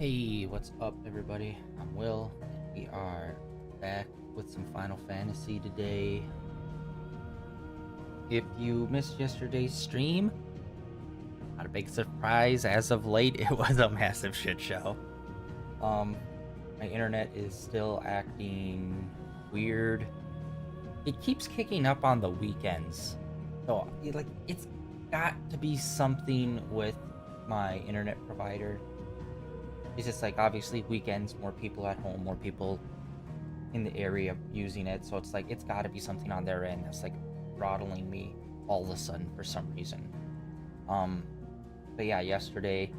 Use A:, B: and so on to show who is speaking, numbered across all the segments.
A: Hey, what's up, everybody? I'm Will, and we are back with some Final Fantasy today. If you missed yesterday's stream, not a big surprise. As of late, it was a massive shit show. My internet is still acting weird. It keeps kicking up on the weekends, so it's got to be something with my internet provider. It's just like obviously weekends, more people at home, more people in the area using it. So it's like it's got to be something on their end that's like throttling me all of a sudden for some reason. But yeah, yesterday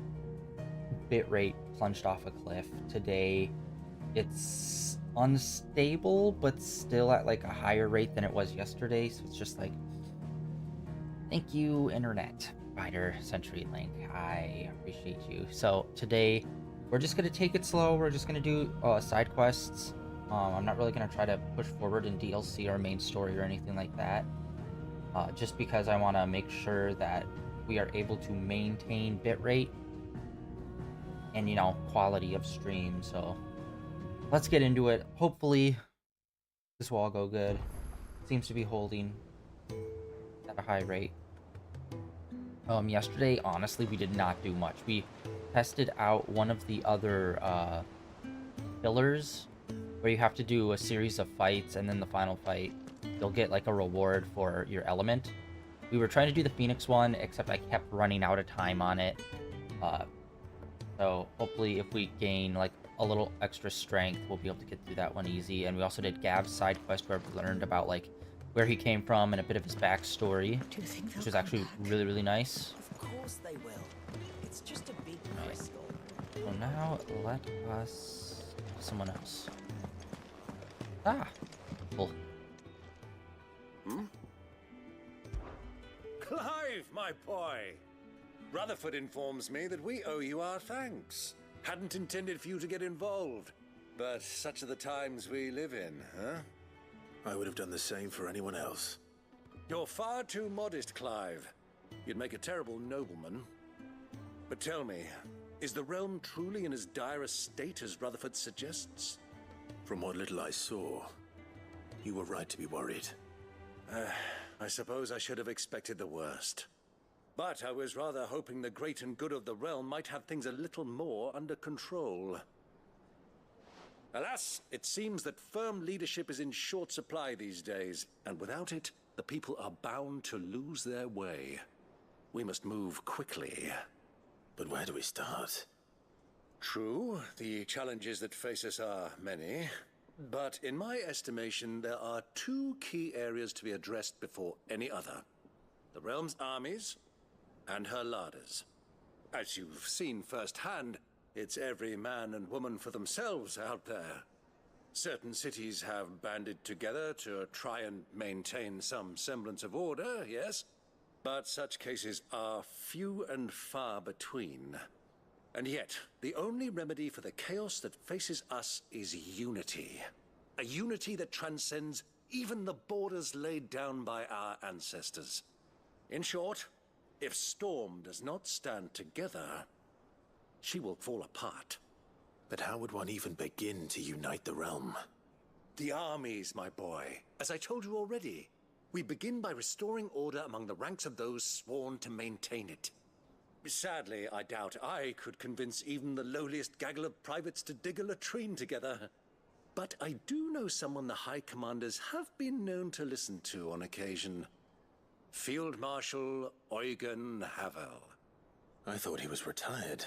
A: bitrate plunged off a cliff. Today it's unstable, but still at like a higher rate than it was yesterday. So it's just like, thank you, internet provider CenturyLink. I appreciate you. So today we're just gonna take it slow. We're just gonna do side quests. I'm not really gonna try to push forward in DLC or main story or anything like that. Just because I want to make sure that we are able to maintain bitrate and quality of stream. So let's get into it. Hopefully this will all go good. Seems to be holding at a high rate. Yesterday, honestly, we did not do much. We tested out one of the other pillars where you have to do a series of fights, and then the final fight, you'll get like a reward for your element. We were trying to do the Phoenix one, except I kept running out of time on it. So hopefully if we gain like a little extra strength, we'll be able to get through that one easy. And we also did Gav's side quest where we learned about like where he came from and a bit of his backstory, which was actually really, really nice.
B: Of course they will. It's just a big crystal.
A: So now let us someone else. Ah, cool.
C: Clive, my boy! Rutherford informs me that we owe you our thanks. Hadn't intended for you to get involved, but such are the times we live in, huh?
D: I would have done the same for anyone else.
C: You're far too modest, Clive. You'd make a terrible nobleman. But tell me, is the realm truly in as dire a state as Rutherford suggests?
D: From what little I saw, you were right to be worried.
C: I suppose I should have expected the worst. But I was rather hoping the great and good of the realm might have things a little more under control. Alas, it seems that firm leadership is in short supply these days, and without it, the people are bound to lose their way. We must move quickly.
D: But where do we start?
C: True, the challenges that face us are many, but in my estimation, there are two key areas to be addressed before any other. The realm's armies and her larders. As you've seen firsthand, it's every man and woman for themselves out there. Certain cities have banded together to try and maintain some semblance of order, yes, but such cases are few and far between. And yet, the only remedy for the chaos that faces us is unity. A unity that transcends even the borders laid down by our ancestors. In short, if Storm does not stand together, she will fall apart.
D: But how would one even begin to unite the realm?
C: The armies, my boy. As I told you already, we begin by restoring order among the ranks of those sworn to maintain it. Sadly, I doubt I could convince even the lowliest gaggle of privates to dig a latrine together. But I do know someone the High Commanders have been known to listen to on occasion. Field Marshal Eugen Havel.
D: I thought he was retired.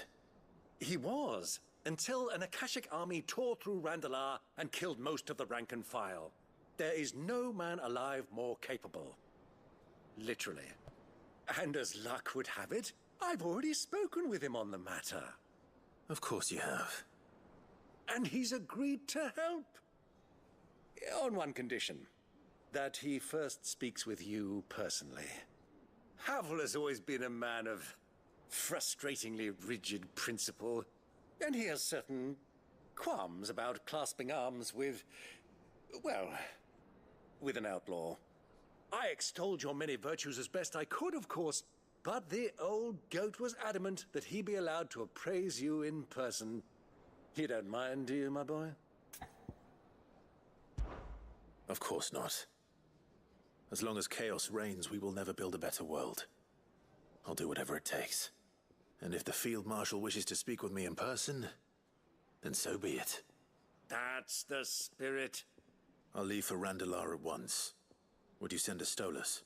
C: He was, until an Akashic army tore through Randalar and killed most of the rank and file. There is no man alive more capable. Literally. And as luck would have it, I've already spoken with him on the matter.
D: Of course you have.
C: And he's agreed to help. On one condition. That he first speaks with you personally. Havel has always been a man of frustratingly rigid principle, and he has certain qualms about clasping arms with, well, with an outlaw. I extolled your many virtues as best I could, of course, but the old goat was adamant that he be allowed to appraise you in person. You don't mind, do you, my boy?
D: Of course not. As long as chaos reigns, we will never build a better world. I'll do whatever it takes. And if the Field Marshal wishes to speak with me in person, then so be it.
C: That's the spirit.
D: I'll leave for Randalar at once. Would you send a Stolas?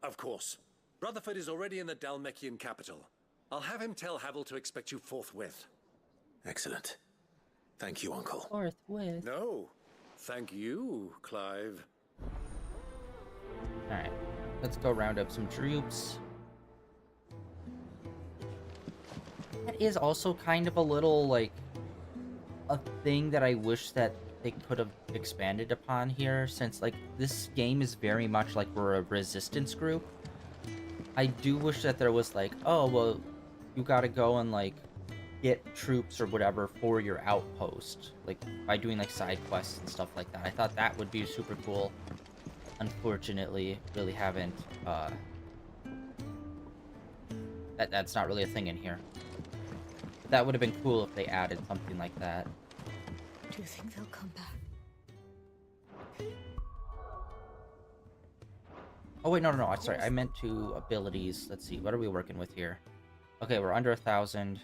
C: Of course. Rutherford is already in the Dalmekian capital. I'll have him tell Havel to expect you forthwith.
D: Excellent. Thank you, Uncle.
A: Forthwith.
C: No. Thank you, Clive.
A: Alright. Let's go round up some troops. That is also kind of a little, like, a thing that I wish that they could have expanded upon here, since, like, this game is very much like we're a resistance group. I do wish that there was, like, oh, well, you gotta go and, like, get troops or whatever for your outpost, like, by doing, like, side quests and stuff like that. I thought that would be super cool. Unfortunately, really haven't, that's not really a thing in here. That would have been cool if they added something like that.
E: Do you think they'll come back?
A: Oh wait, no, sorry, I meant to abilities. Let's see, what are we working with here? Okay, we're under 1,000.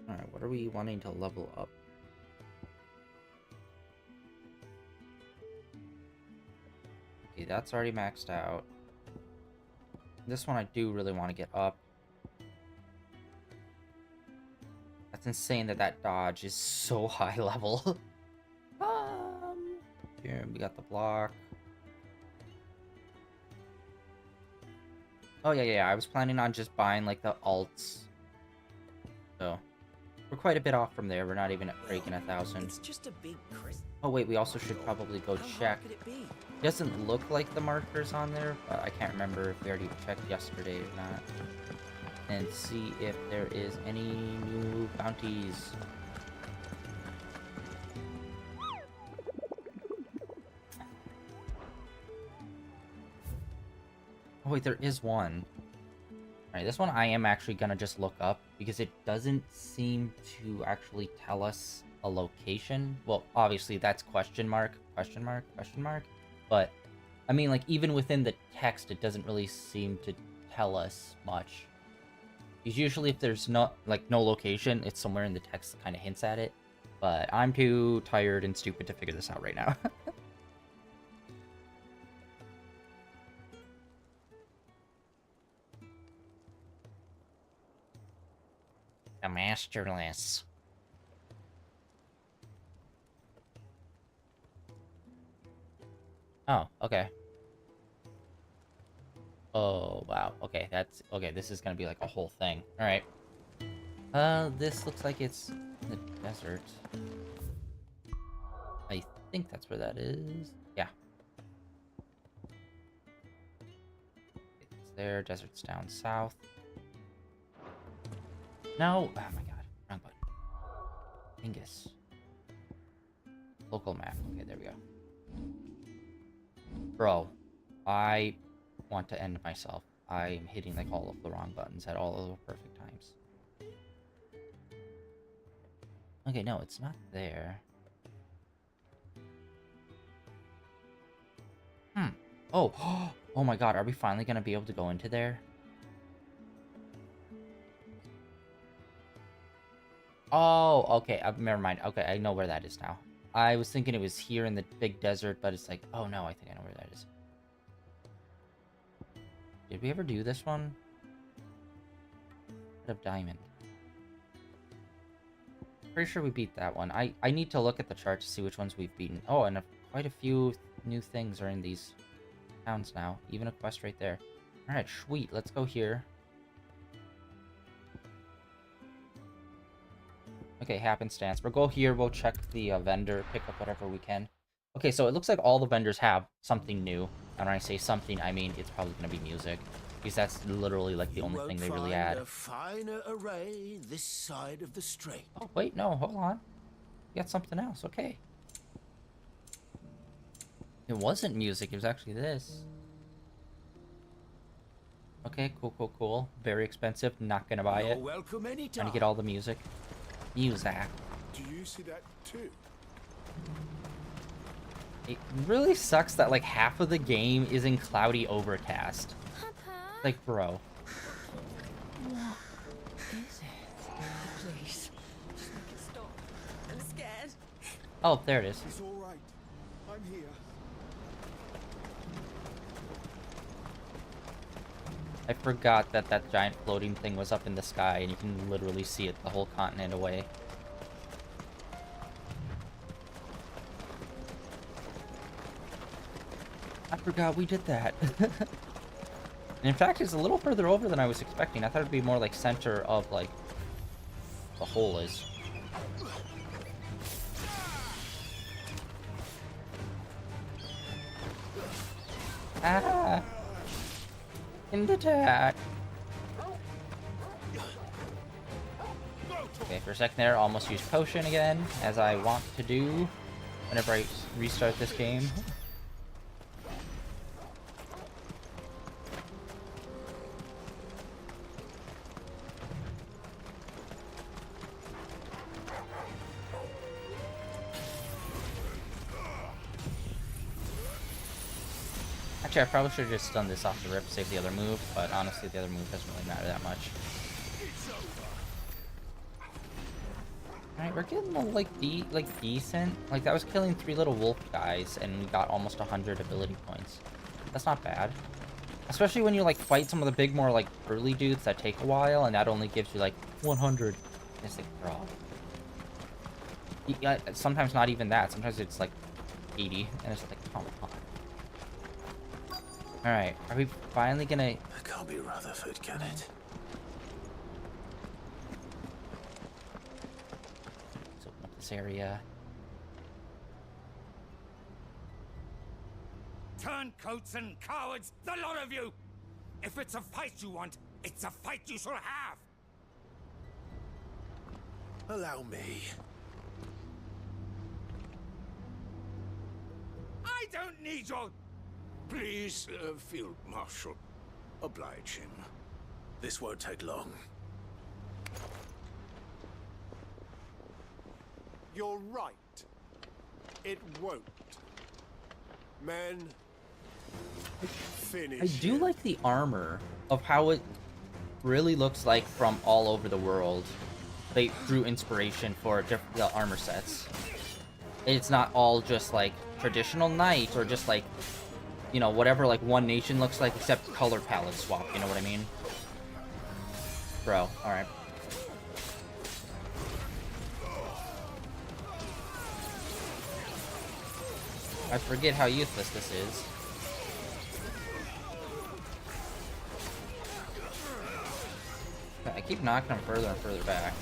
A: Alright, what are we wanting to level up? Okay, that's already maxed out. This one I do really want to get up. That's insane that that dodge is so high level. Here, we got the block. Oh, yeah, I was planning on just buying, like, the alts. So, we're quite a bit off from there. We're not even breaking 1,000.
B: It's just a big crystal.
A: Oh, wait, we also should probably go check.
B: Could it be?
A: It doesn't look like the markers on there, but I can't remember if we already checked yesterday or not. And see if there is any new bounties. Oh wait, there is one. Alright, this one I am actually gonna just look up, because it doesn't seem to actually tell us a location. Well, obviously that's question mark, but I mean, like, even within the text, it doesn't really seem to tell us much. Because usually if there's not, like, no location, it's somewhere in the text that kind of hints at it. But I'm too tired and stupid to figure this out right now. The Masterless. Oh, okay. Oh, wow. Okay, that's... Okay, this is gonna be like a whole thing. Alright. This looks like it's the desert. I think that's where that is. Yeah. It's there. Desert's down south. No! Oh my god. Wrong button. Dingus. Local map. Okay, there we go. Bro, I want to end myself. I'm hitting, like, all of the wrong buttons at all of the perfect times. Okay, no, it's not there. Oh! Oh my god, are we finally gonna be able to go into there? Oh, okay, never mind. Okay, I know where that is now. I was thinking it was here in the big desert, but it's like, oh no, I think I know where that is. Did we ever do this one? Bit of diamond. Pretty sure we beat that one. I need to look at the chart to see which ones we've beaten. Oh, and quite a few new things are in these towns now. Even a quest right there. Alright, sweet. Let's go here. Okay, happenstance. We'll go here, we'll check the vendor, pick up whatever we can. Okay, so it looks like all the vendors have something new. And when I say something, I mean it's probably going to be music. Because that's literally, like, the only thing they really add.
F: A finer array this side of the strait.
A: Oh, wait, no, hold on. We got something else, okay. It wasn't music, it was actually this. Okay, cool. Very expensive. Not gonna buy
F: You're
A: it.
F: welcome
A: Trying
F: anytime.
A: to get all the music. Music.
G: Do you see that too?
A: It really sucks that like half of the game is in cloudy overcast. Like, bro.
B: What is it? Please, just make it stop. I'm scared.
A: Oh, there it is.
G: It's all right. I'm here.
A: I forgot that that giant floating thing was up in the sky, and you can literally see it the whole continent away. I forgot we did that. And in fact, it's a little further over than I was expecting. I thought it'd be more like center of like the hole is. Ah! In the attack. Okay, for a second there, almost used potion again, as I want to do whenever I restart this game. Actually, I probably should have just done this off the rip, save the other move, but honestly, the other move doesn't really matter that much. Alright, we're getting like decent. Like, that was killing 3 little wolf guys, and we got almost 100 ability points. That's not bad. Especially when you like fight some of the big, more like early dudes that take a while, and that only gives you like 100. It's like, bro. Yeah, sometimes not even that. Sometimes it's like 80, and it's like, come on. Alright, are we finally gonna...
D: It can't be Rutherford, can it?
A: Let's open up this area.
F: Turncoats and cowards, the lot of you! If it's a fight you want, it's a fight you shall have!
D: Allow me.
F: I don't need your... Please, Field Marshal, oblige him.
D: This won't take long.
G: You're right. It won't. Men, finish
A: I do
G: him.
A: like the armor of how it really looks like from all over the world. They drew inspiration for the armor sets. It's not all just like traditional knight or just like, you know, whatever like one nation looks like, except color palette swap, you know what I mean? Bro, alright. I forget how useless this is. I keep knocking him further and further back.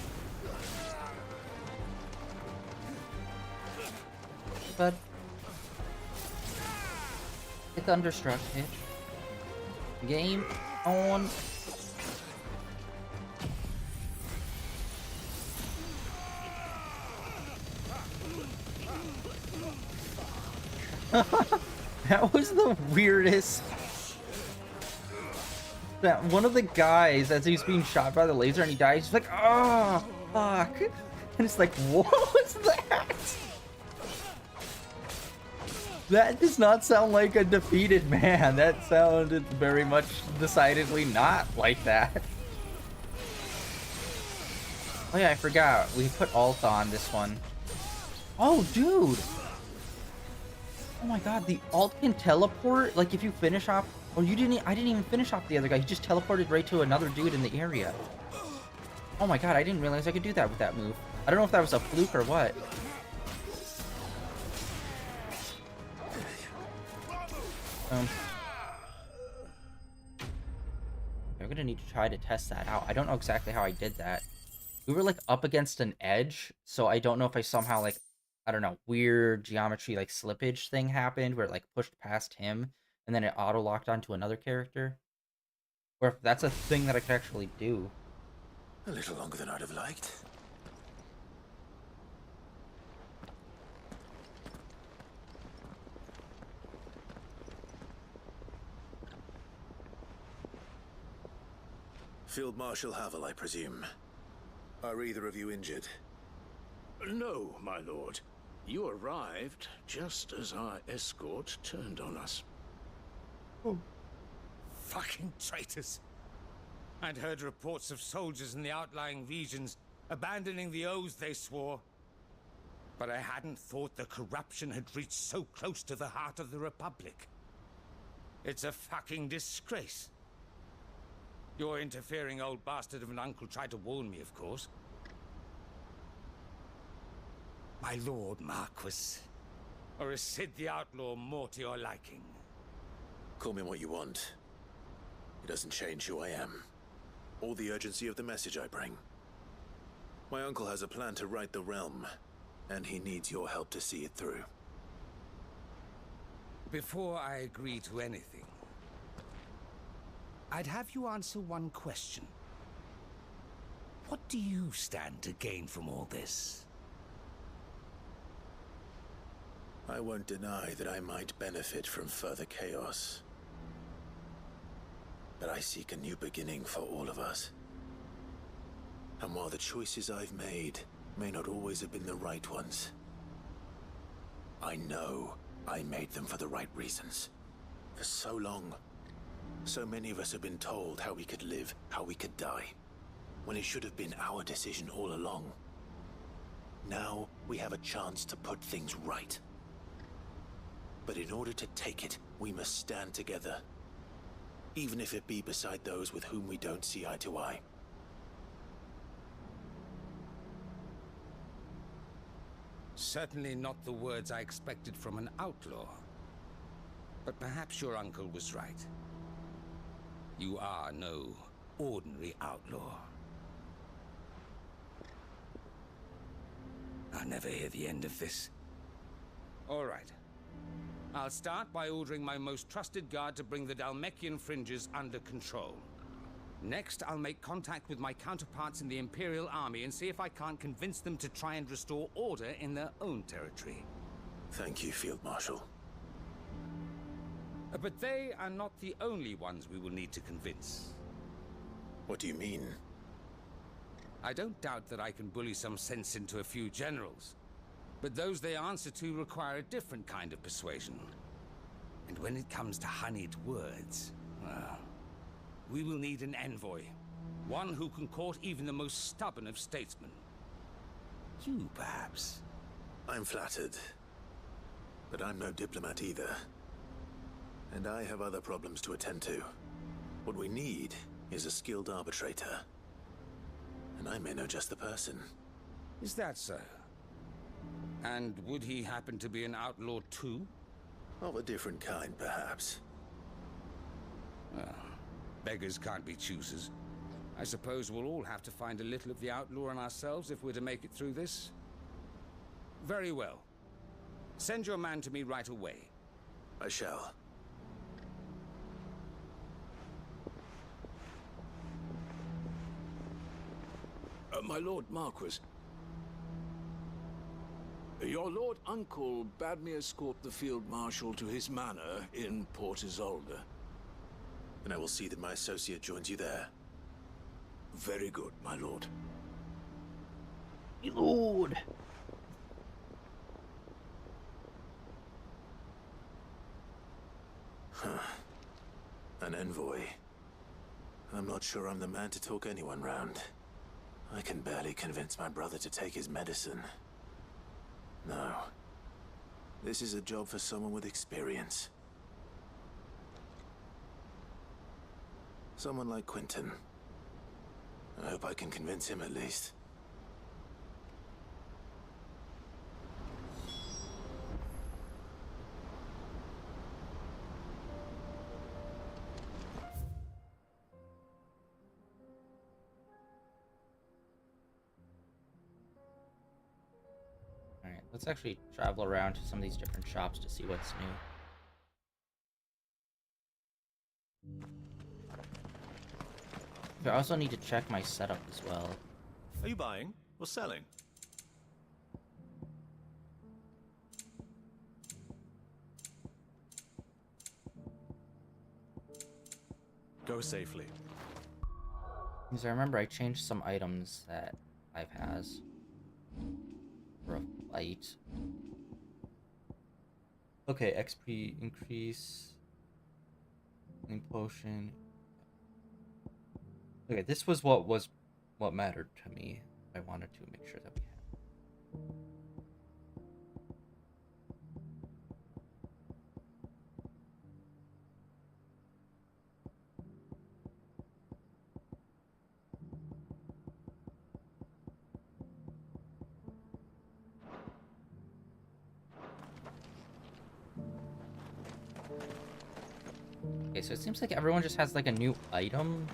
A: But it thunderstruck it. Game on. That was the weirdest. That one of the guys, as he's being shot by the laser and he dies, he's like, oh, fuck. And it's like, what was that? That does not sound like a defeated man. That sounded very much decidedly not like that. Oh yeah, I forgot. We put alt on this one. Oh, dude. Oh my god, the alt can teleport? Like, if you finish off... Oh, you didn't... I didn't even finish off the other guy. He just teleported right to another dude in the area. Oh my god, I didn't realize I could do that with that move. I don't know if that was a fluke or what. We're gonna need to try to test that out. I don't know exactly how I did that. We were, like, up against an edge, so I don't know if I somehow, like... I don't know, weird geometry, like, slippage thing happened where it, like, pushed past him, and then it auto-locked onto another character. Or if that's a thing that I could actually do.
D: A little longer than I'd have liked. Field Marshal Havel, I presume. Are either of you injured?
H: No, my lord. You arrived just as our escort turned on us.
F: Fucking traitors. I'd heard reports of soldiers in the outlying regions abandoning the oaths they swore. But I hadn't thought the corruption had reached so close to the heart of the Republic. It's a fucking disgrace. Your interfering old bastard of an uncle tried to warn me, of course. My lord Marquis. Or is Sid the Outlaw more to your liking?
D: Call me what you want. It doesn't change who I am, or the urgency of the message I bring. My uncle has a plan to right the realm, and he needs your help to see it through.
F: Before I agree to anything, I'd have you answer one question. What do you stand to gain from all this?
D: I won't deny that I might benefit from further chaos. But I seek a new beginning for all of us. And while the choices I've made may not always have been the right ones, I know I made them for the right reasons. For so long, so many of us have been told how we could live, how we could die, when it should have been our decision all along. Now we have a chance to put things right. But in order to take it, we must stand together. Even if it be beside those with whom we don't see eye to eye.
F: Certainly not the words I expected from an outlaw. But perhaps your uncle was right. You are no ordinary outlaw. I'll never hear the end of this. All right. I'll start by ordering my most trusted guard to bring the Dhalmekian fringes under control. Next, I'll make contact with my counterparts in the Imperial Army and see if I can't convince them to try and restore order in their own territory.
D: Thank you, Field Marshal.
F: But they are not the only ones we will need to convince.
D: What do you mean?
F: I don't doubt that I can bully some sense into a few generals. But those they answer to require a different kind of persuasion. And when it comes to honeyed words, well, we will need an envoy. One who can court even the most stubborn of statesmen. You, perhaps?
D: I'm flattered. But I'm no diplomat either. And I have other problems to attend to. What we need is a skilled arbitrator. And I may know just the person.
F: Is that so? And would he happen to be an outlaw too?
D: Of a different kind, perhaps.
F: Well, beggars can't be choosers. I suppose we'll all have to find a little of the outlaw in ourselves if we're to make it through this. Very well. Send your man to me right away.
D: I shall.
H: My lord Marquis. Your lord uncle bade me escort the field marshal to his manor in Port Isolde.
D: And I will see that my associate joins you there.
H: Very good, my lord.
A: Lord.
D: An envoy. I'm not sure I'm the man to talk anyone round. I can barely convince my brother to take his medicine. No. This is a job for someone with experience. Someone like Quentin. I hope I can convince him at least.
A: Alright, let's actually travel around to some of these different shops to see what's new. I also need to check my setup as well.
C: Are you buying or selling?
I: Go safely.
A: Because I remember I changed some items that I've has for a fight. Okay, XP increase. Healing potion. Okay, this was what mattered to me. I wanted to make sure that we had. Okay, so it seems like everyone just has like a new item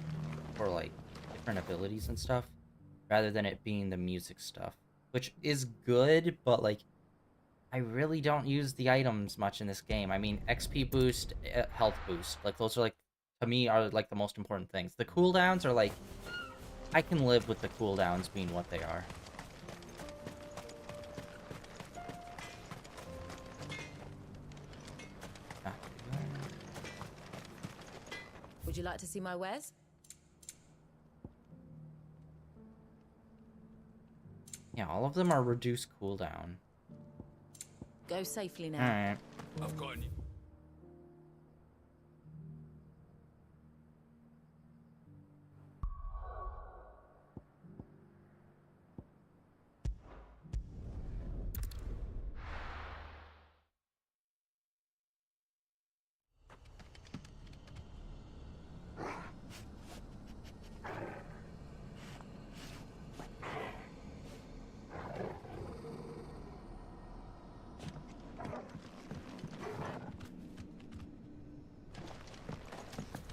A: or like different abilities and stuff rather than it being the music stuff, which is good, but like I really don't use the items much in this game. I mean, XP boost, health boost, like those are like to me are like the most important things. The cooldowns are like I can live with the cooldowns being what they are.
I: Would you like to see my wares?
A: Yeah, all of them are reduced cooldown.
I: Go safely now.
A: Alright.
F: I've got any.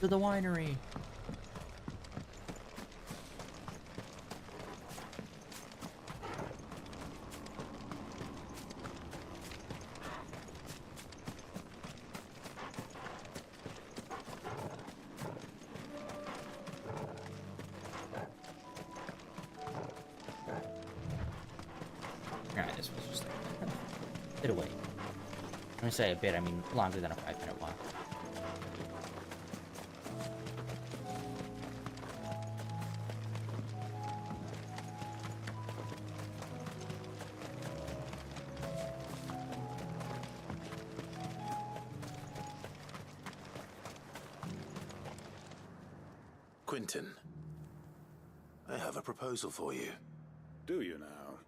A: To the winery. Alright, this was just like a bit away. When I say a bit, I mean longer than a 5-minute walk.
D: Quentin, I have a proposal for you.
C: Do you now?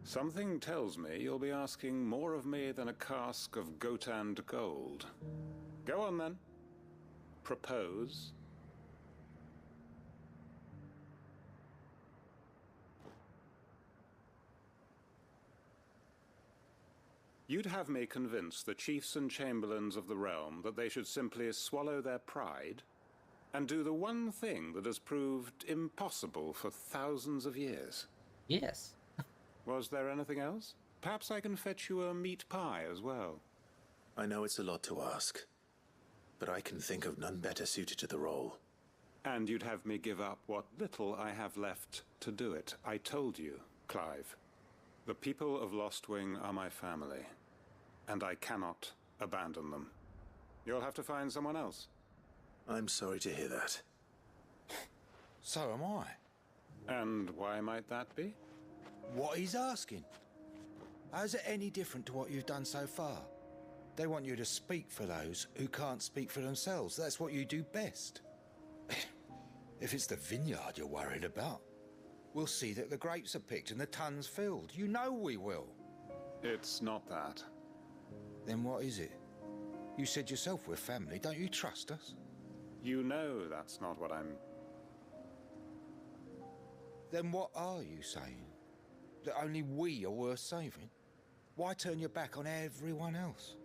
C: Something tells me you'll be asking more of me than a cask of Gotand gold. Go on then. Propose. You'd have me convince the chiefs and chamberlains of the realm that they should simply swallow their pride and do the one thing that has proved impossible for thousands of years.
A: Yes.
C: Was there anything else? Perhaps I can fetch you a meat pie as well.
D: I know it's a lot to ask, but I can think of none better suited to the role.
C: And you'd have me give up what little I have left to do it. I told you, Clive. The people of Lostwing are my family, and I cannot abandon them. You'll have to find someone else.
D: I'm sorry to hear that.
J: So am I.
C: And why might that be?
J: What he's asking. How's it any different to what you've done so far? They want you to speak for those who can't speak for themselves. That's what you do best. If it's the vineyard you're worried about, we'll see that the grapes are picked and the tons filled. You know we will.
C: It's not that.
J: Then what is it? You said yourself we're family. Don't you trust us?
C: You know that's not what I'm...
J: Then what are you saying? That only we are worth saving? Why turn your back on everyone else?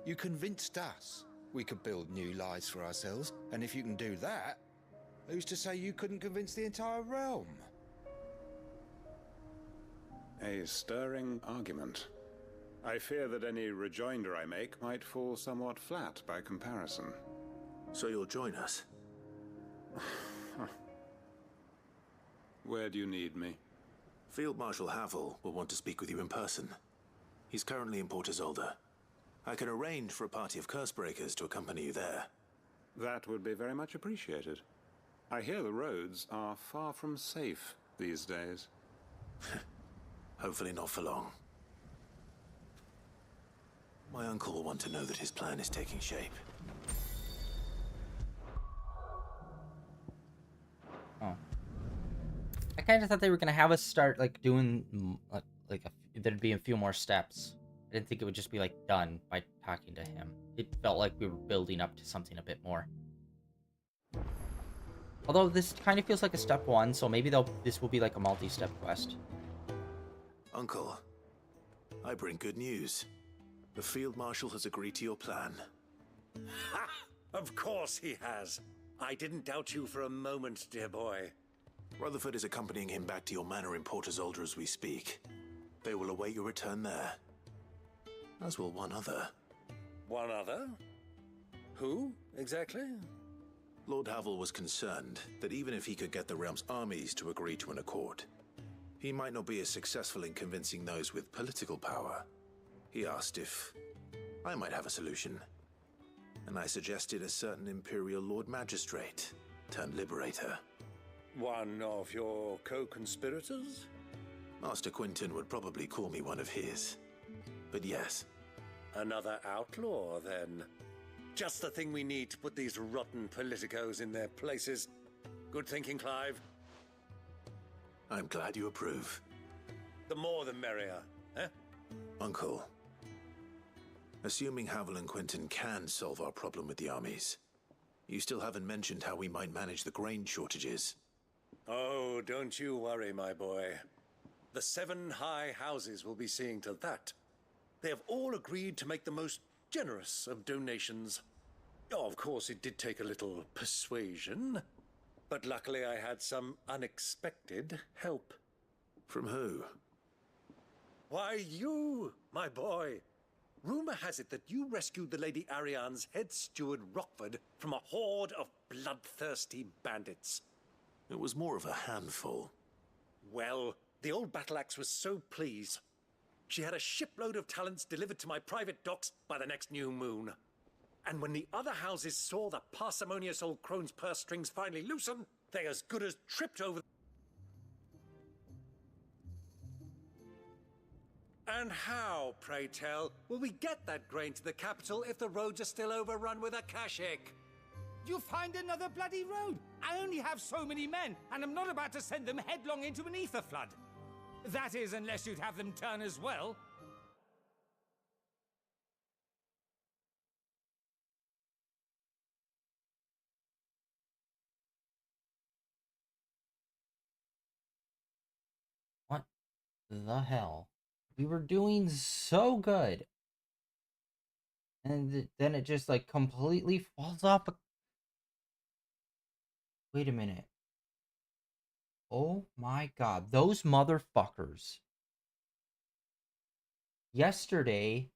J: You convinced us we could build new lives for ourselves, and if you can do that, who's to say you couldn't convince the entire realm?
C: A stirring argument. I fear that any rejoinder I make might fall somewhat flat by comparison.
D: So you'll join us?
C: Where do you need me?
D: Field Marshal Havel will want to speak with you in person. He's currently in Port Isolde. I can arrange for a party of Cursebreakers to accompany you there.
C: That would be very much appreciated.
K: I hear the roads are far from safe these days.
D: Hopefully not for long. My uncle will want to know that his plan is taking shape.
A: Oh. I kind of thought they were gonna have us start like doing there'd be a few more steps. I didn't think it would just be like done by talking to him. It felt like we were building up to something a bit more. Although this kind of feels like a step one, so maybe this will be like a multi-step quest.
D: Uncle, I bring good news. The Field Marshal has agreed to your plan.
C: Ha! Of course he has. I didn't doubt you for a moment, dear boy.
D: Rutherford is accompanying him back to your manor in Porter's Alder as we speak. They will await your return there. As will one other.
C: One other? Who, exactly?
D: Lord Havel was concerned that even if he could get the realm's armies to agree to an accord, he might not be as successful in convincing those with political power. He asked if I might have a solution, and I suggested a certain Imperial Lord Magistrate turned Liberator.
C: One of your co-conspirators?
D: Master Quinton would probably call me one of his, but yes.
C: Another outlaw, then. Just the thing we need to put these rotten politicos in their places. Good thinking, Clive.
D: I'm glad you approve.
C: The more the merrier, eh?
D: Uncle, assuming Havel and Quinton can solve our problem with the armies, you still haven't mentioned how we might manage the grain shortages.
C: Oh, don't you worry, my boy. The 7 high houses will be seeing to that. They have all agreed to make the most generous of donations. Oh, of course, it did take a little persuasion, but luckily I had some unexpected help.
D: From who?
C: Why, you, my boy. Rumor has it that you rescued the Lady Ariane's head steward Rockford from a horde of bloodthirsty bandits.
D: It was more of a handful.
C: Well, the old battle axe was so pleased. She had a shipload of talents delivered to my private docks by the next new moon. And when the other houses saw the parsimonious old crone's purse strings finally loosen, they as good as tripped over. And how, pray tell, will we get that grain to the capital if the roads are still overrun with akashic?
F: You'll find another bloody road. I only have so many men, and I'm not about to send them headlong into an ether flood. That is, unless you'd have them turn as well.
A: What the hell? We were doing so good. And then it just like completely falls off. Wait a minute. Oh my god. Those motherfuckers. Yesterday,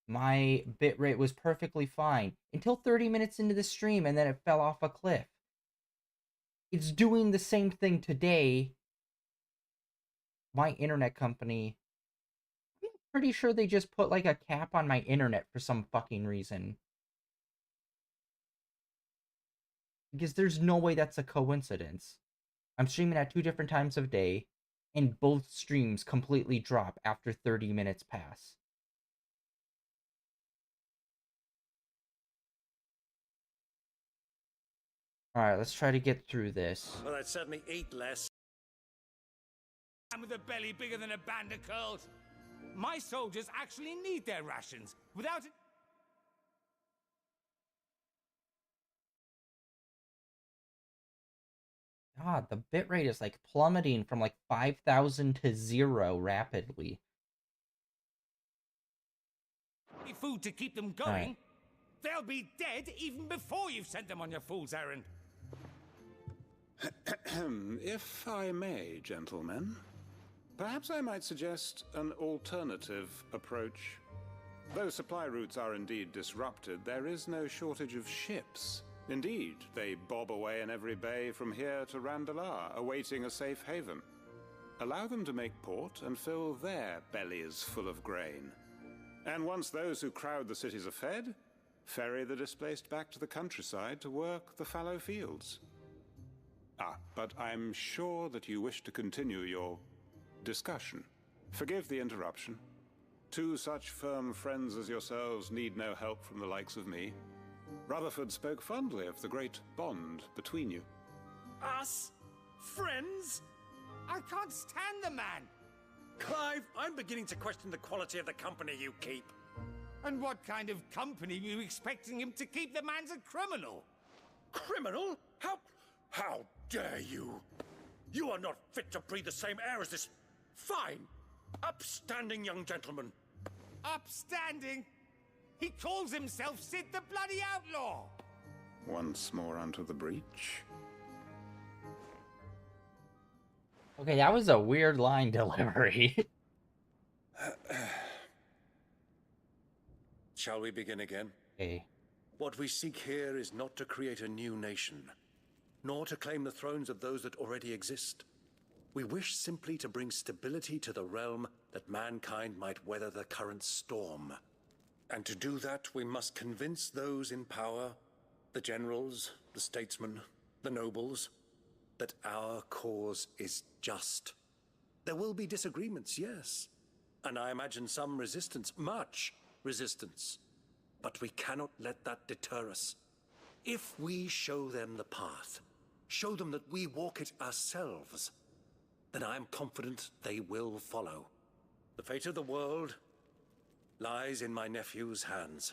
A: my bitrate was perfectly fine until 30 minutes into the stream, and then it fell off a cliff. It's doing the same thing today. My internet company, I'm pretty sure they just put like a cap on my internet for some fucking reason. Because there's no way that's a coincidence. I'm streaming at 2 different times of day, and both streams completely drop after 30 minutes pass. Alright, let's try to get through this.
C: Well, I'd certainly eat less.
F: And with a belly bigger than a band of curls. My soldiers actually need their rations. Without it...
A: God, the bitrate is like plummeting from like 5,000 to 0 rapidly.
F: food to keep them going. Right. They'll be dead even before you've sent them on your fool's errand.
K: If I may, gentlemen, perhaps I might suggest an alternative approach. Though supply routes are indeed disrupted, there is no shortage of ships. Indeed, they bob away in every bay from here to Randalar, awaiting a safe haven. Allow them to make port and fill their bellies full of grain. And once those who crowd the cities are fed, ferry the displaced back to the countryside to work the fallow fields. But I'm sure that you wish to continue your discussion. Forgive the interruption. Two such firm friends as yourselves need no help from the likes of me. Rutherford spoke fondly of the great bond between you.
F: Us? Friends? I can't stand the man!
C: Clive, I'm beginning to question the quality of the company you keep.
F: And what kind of company are you expecting him to keep? The man's a criminal!
C: Criminal? How dare you? You are not fit to breathe the same air as this fine, upstanding young gentleman.
F: Upstanding? He calls himself Sid the Bloody Outlaw!
K: Once more onto the breach.
A: Okay, that was a weird line delivery.
C: Shall we begin again?
A: Okay.
C: What we seek here is not to create a new nation, nor to claim the thrones of those that already exist. We wish simply to bring stability to the realm that mankind might weather the current storm. And to do that, we must convince those in power, the generals, the statesmen, the nobles, that our cause is just. There will be disagreements, yes, and I imagine some resistance, much resistance. But we cannot let that deter us. If we show them the path, show them that we walk it ourselves, then I am confident they will follow. The fate of the world lies in my nephew's hands,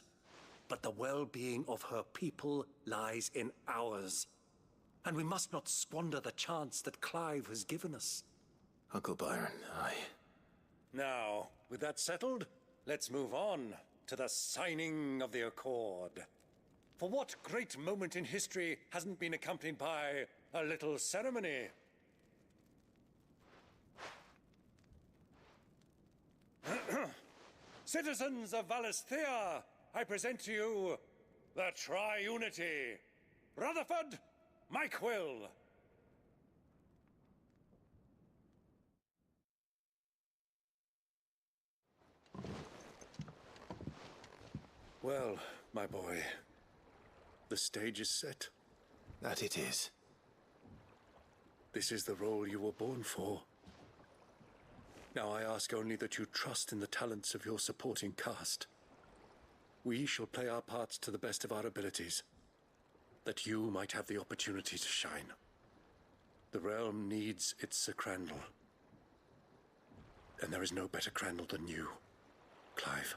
C: but the well-being of her people lies in ours. And we must not squander the chance that Clive has given us.
D: Uncle Byron, aye.
C: Now, with that settled, let's move on to the signing of the Accord. For what great moment in history hasn't been accompanied by a little ceremony? Citizens of Valisthea, I present to you the Triunity. Rutherford, Mike Will. Well, my boy, the stage is set.
D: That it is.
C: This is the role you were born for. Now I ask only that you trust in the talents of your supporting cast. We shall play our parts to the best of our abilities, that you might have the opportunity to shine. The realm needs its Sir Crandall. And there is no better Crandall than you, Clive.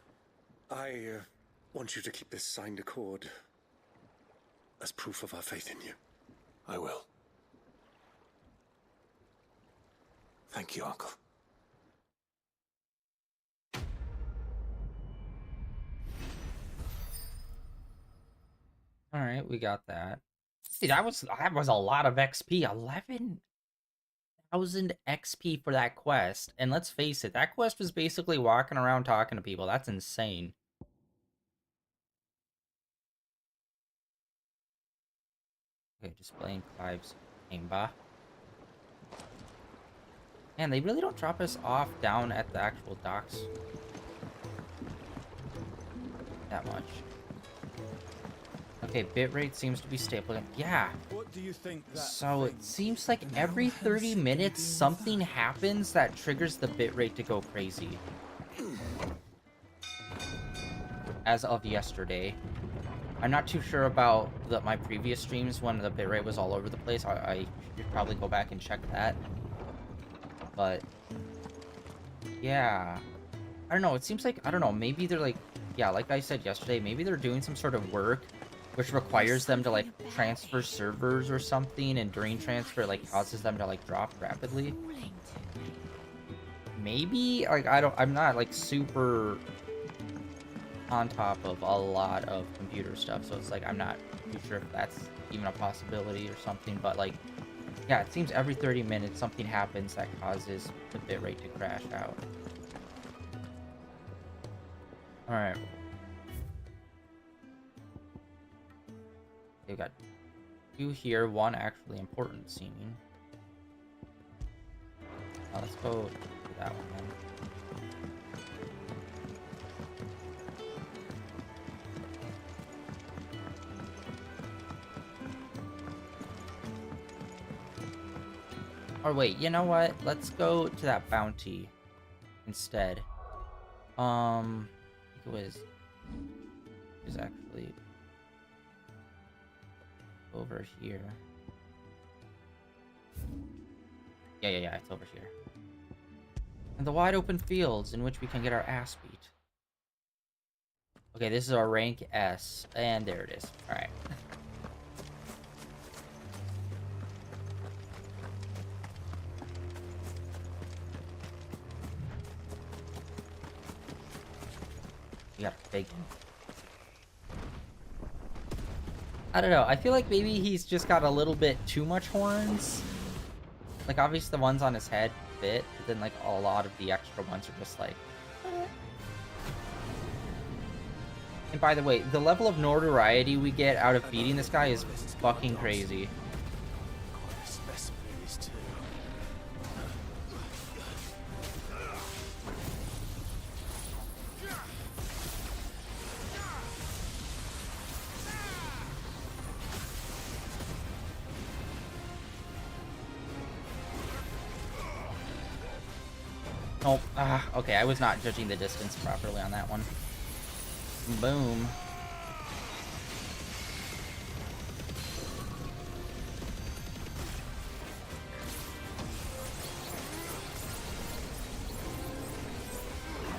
C: I want you to keep this signed accord as proof of our faith in you.
D: I will. Thank you, Uncle.
A: All right, we got that. See, that was a lot of XP. 11,000 XP for that quest. And let's face it, that quest was basically walking around talking to people. That's insane. Okay, displaying Clive's Aimba. Man, they really don't drop us off down at the actual docks that much. Okay, bitrate seems to be stable. Yeah.
B: What do you think that
A: So it seems like every 30 minutes something happens that triggers the bitrate to go crazy. As of yesterday. I'm not too sure about my previous streams when the bitrate was all over the place. I should probably go back and check that. But yeah. I don't know, it seems like, I don't know, maybe they're like, yeah, like I said yesterday, maybe they're doing some sort of work which requires them to like transfer servers or something, and during transfer like causes them to like drop rapidly. Maybe, like, I'm not like super on top of a lot of computer stuff, so it's like I'm not too sure if that's even a possibility or something, but like, yeah, it seems every 30 minutes something happens that causes the bitrate to crash out. Alright. We've got 2 here, 1 actually important seeming. Let's go to that one then. Or wait, you know what? Let's go to that bounty instead. I think it was actually over here. Yeah, it's over here. And the wide open fields in which we can get our ass beat. Okay, this is our rank S, and there it is. Alright. We got bacon. I don't know. I feel like maybe he's just got a little bit too much horns. Like, obviously the ones on his head fit, but then, like, a lot of the extra ones are just like... eh. And by the way, the level of notoriety we get out of beating this guy is fucking crazy. Oh, okay, I was not judging the distance properly on that one. Boom.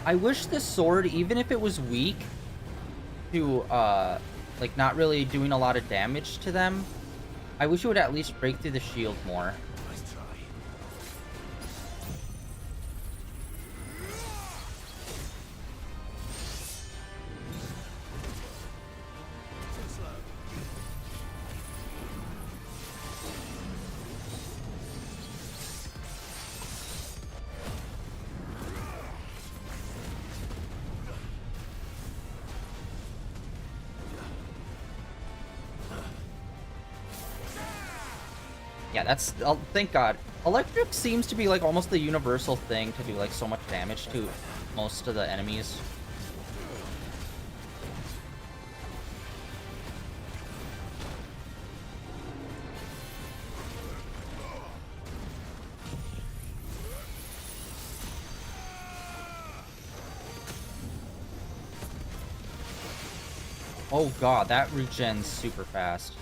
A: I wish the sword, even if it was weak to, like, not really doing a lot of damage to them, I wish it would at least break through the shield more. Yeah, that's... Oh, thank God. Electric seems to be, like, almost the universal thing to do, like, so much damage to most of the enemies. Oh God, that regens super fast.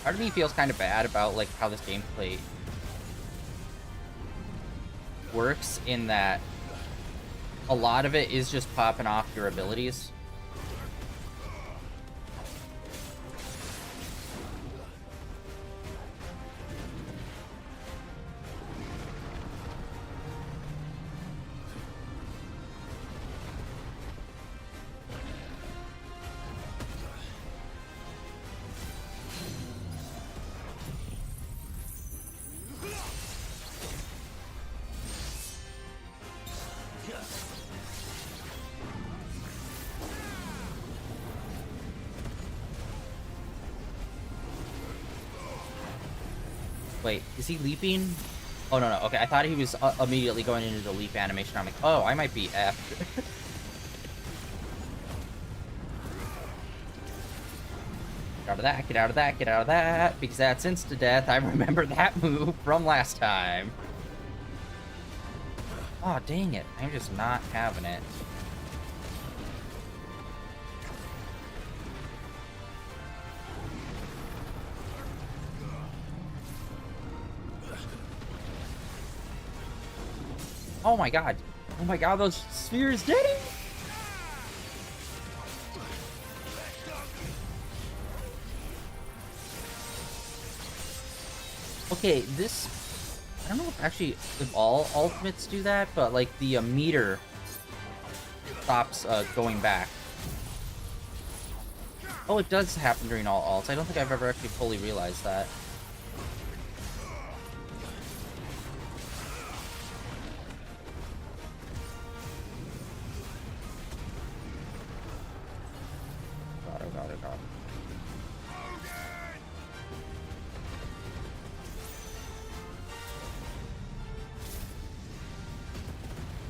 A: Part of me feels kind of bad about, like, how this gameplay works, in that a lot of it is just popping off your abilities. Wait, is he leaping? Oh, no. Okay, I thought he was immediately going into the leap animation. I'm like, oh, I might be effed. Get out of that, get out of that, get out of that, because that's insta-death. I remember that move from last time. Oh, dang it. I'm just not having it. Oh my God. Oh my God, those spheres did it! Okay, this... I don't know if all ultimates do that, but, like, the meter stops going back. Oh, it does happen during all ults. I don't think I've ever actually fully realized that.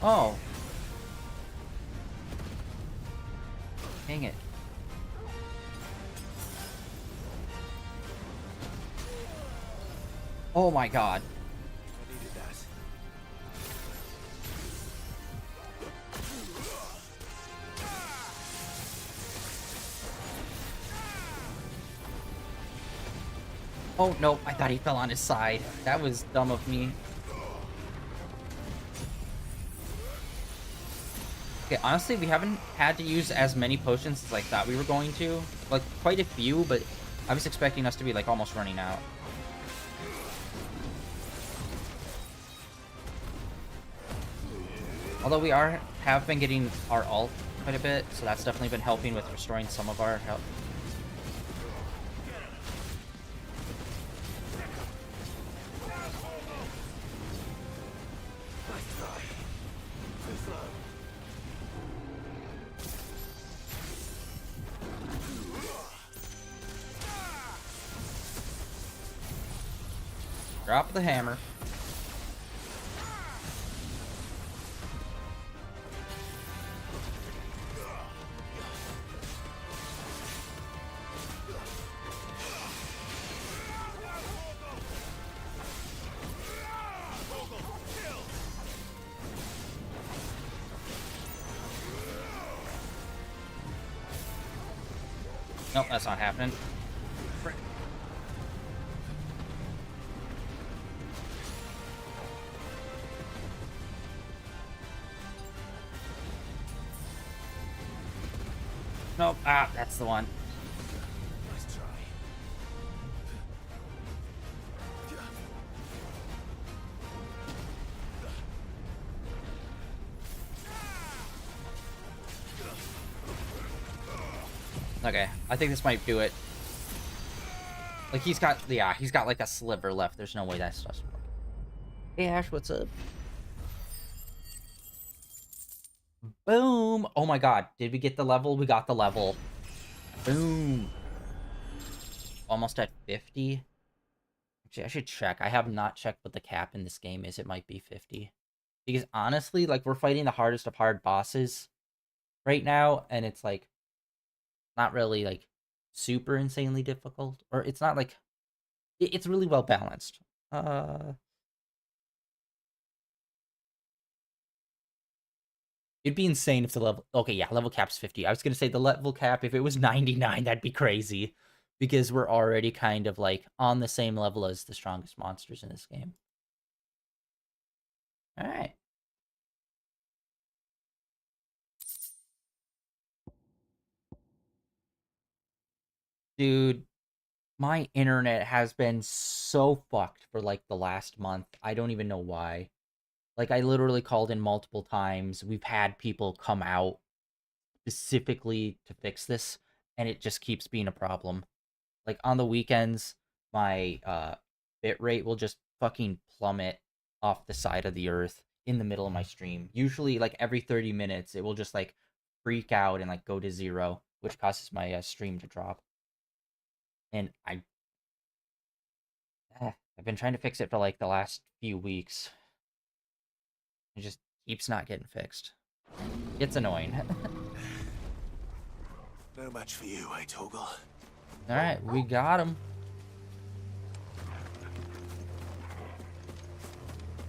A: Oh. Dang it. Oh my god.
D: I needed that.
A: Oh no, I thought he fell on his side. That was dumb of me. Okay, honestly, we haven't had to use as many potions as I thought we were going to. Like, quite a few, but I was expecting us to be, like, almost running out. Although we have been getting our ult quite a bit, so that's definitely been helping with restoring some of our health. Drop the hammer. Nope, that's not happening. Nope. Ah, that's the one.
D: Nice try.
A: Okay, I think this might do it. Like, he's got like a sliver left. There's no way that's just work. Hey, Ash, what's up? Boom! Oh my god, did we get the level? We got the level. Boom! Almost at 50. Actually, I should check. I have not checked what the cap in this game is. It might be 50. Because honestly, like, we're fighting the hardest of hard bosses right now, and it's like not really like super insanely difficult, or it's not like it's really well balanced. It'd be insane if the level... Okay, yeah, level cap's 50. I was gonna say the level cap, if it was 99, that'd be crazy. Because we're already kind of, like, on the same level as the strongest monsters in this game. Alright. Dude, my internet has been so fucked for, like, the last month. I don't even know why. Like, I literally called in multiple times. We've had people come out specifically to fix this, and it just keeps being a problem. Like, on the weekends, my bitrate will just fucking plummet off the side of the earth in the middle of my stream. Usually, like, every 30 minutes, it will just, like, freak out and, like, go to 0, which causes my stream to drop. And I've been trying to fix it for, like, the last few weeks. It just keeps not getting fixed. It's annoying.
D: No match for you, eh, Torgal?
A: Alright, we got him.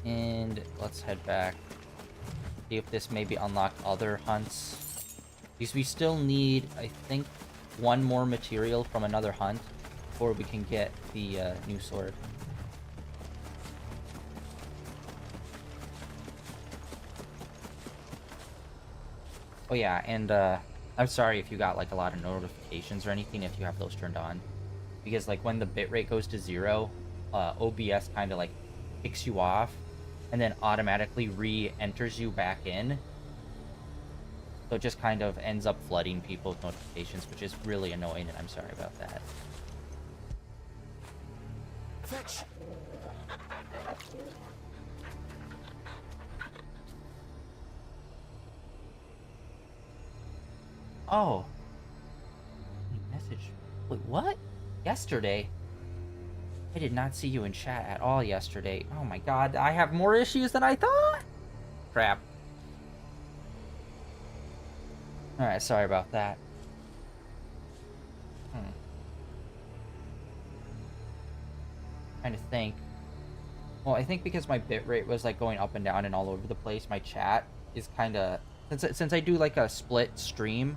A: And let's head back. See if this maybe unlock other hunts. Because we still need, I think, one more material from another hunt before we can get the new sword. Oh yeah, and I'm sorry if you got like a lot of notifications or anything if you have those turned on. Because like when the bitrate goes to 0, OBS kind of like kicks you off and then automatically re-enters you back in. So it just kind of ends up flooding people with notifications, which is really annoying, and I'm sorry about that.
D: Fetch.
A: Oh. Message. Wait, what? Yesterday? I did not see you in chat at all yesterday. Oh my god, I have more issues than I thought? Crap. Alright, sorry about that. Trying to think. Well, I think because my bitrate was like going up and down and all over the place, my chat is kind of... Since I do like a split stream,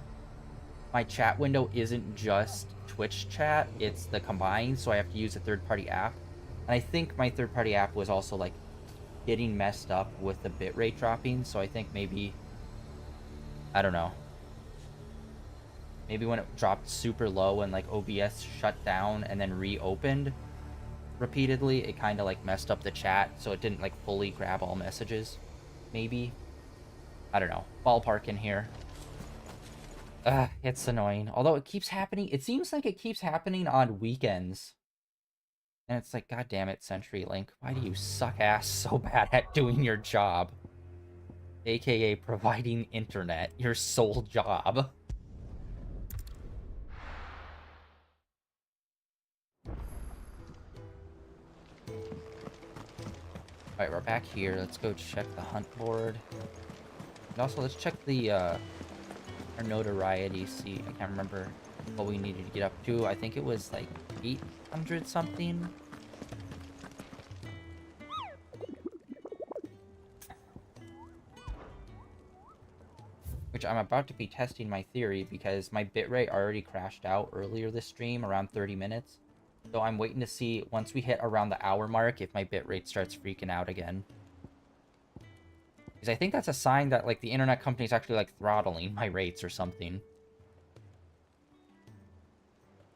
A: my chat window isn't just Twitch chat, it's the combined, so I have to use a third-party app. And I think my third-party app was also like getting messed up with the bitrate dropping, so I think maybe... I don't know. Maybe when it dropped super low and like OBS shut down and then reopened repeatedly, it kind of like messed up the chat, so it didn't like fully grab all messages. Maybe. I don't know. Ballpark in here. It's annoying. Although it keeps happening. It seems like it keeps happening on weekends. And it's like, god damn it, CenturyLink. Why do you suck ass so bad at doing your job? AKA providing internet. Your sole job. Alright, we're back here. Let's go check the hunt board. And also, let's check the, our notoriety. See, I can't remember what we needed to get up to. I think it was, like, 800 something. Which I'm about to be testing my theory because my bitrate already crashed out earlier this stream, around 30 minutes. So I'm waiting to see, once we hit around the hour mark, if my bitrate starts freaking out again. Because I think that's a sign that, like, the internet company's actually, like, throttling my rates or something.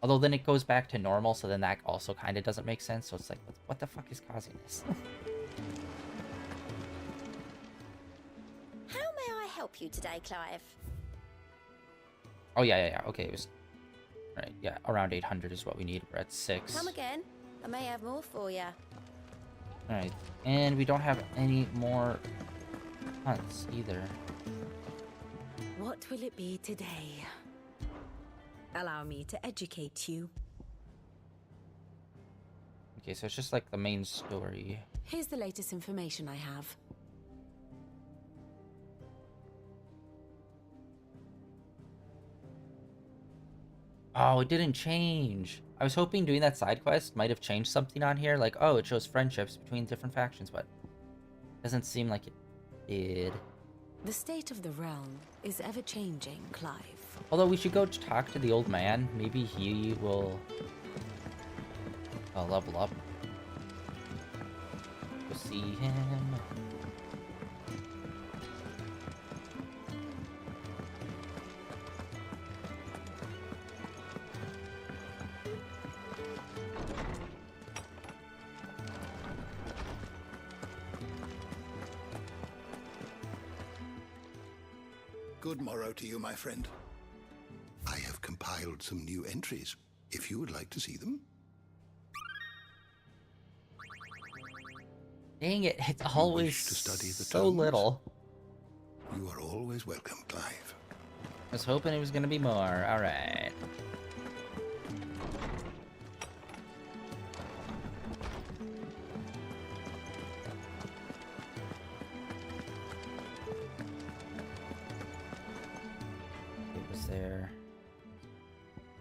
A: Although then it goes back to normal, so then that also kind of doesn't make sense. So it's like, what the fuck is causing this?
L: How may I help you today, Clive?
A: Oh, yeah. Okay, it was... Right, yeah, around 800 is what we need. We're at 6.
L: Come again. I may have more for you.
A: Alright, and we don't have any more hunts either.
M: What will it be today? Allow me to educate you.
A: Okay, so it's just like the main story.
M: Here's the latest information I have.
A: Oh, it didn't change. I was hoping doing that side quest might have changed something on here. Like, oh, it shows friendships between different factions, but it doesn't seem like it did.
M: The state of the realm is ever-changing, Clive.
A: Although we should go talk to the old man. Maybe he will level up. Go see him.
N: Good morrow to you, my friend. I have compiled some new entries, if you would like to see them.
A: Dang it, it's always
N: to study the
A: so
N: tomes?
A: little.
N: You are always welcome, Clive.
A: I was hoping it was gonna be more. Alright.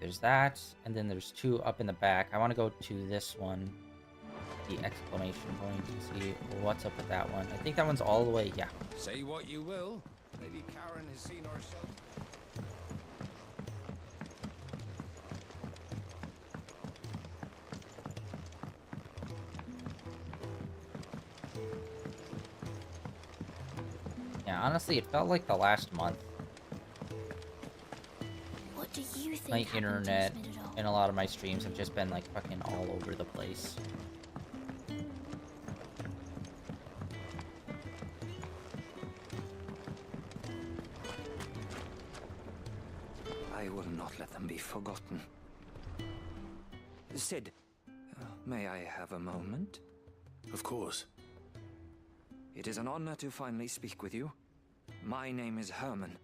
A: There's that, and then there's 2 up in the back. I want to go to this one, the exclamation point, to see what's up with that one. I think that one's all the way, yeah.
F: Say what you will, Lady Karen has seen herself.
A: Yeah, honestly, it felt like the last month.
L: What do you think
A: My
L: happened
A: internet
L: to Smid at all?
A: and a lot of my streams have just been like fucking all over the place.
O: I will not let them be forgotten. Sid, may I have a moment?
D: Of course.
O: It is an honor to finally speak with you. My name is Herman.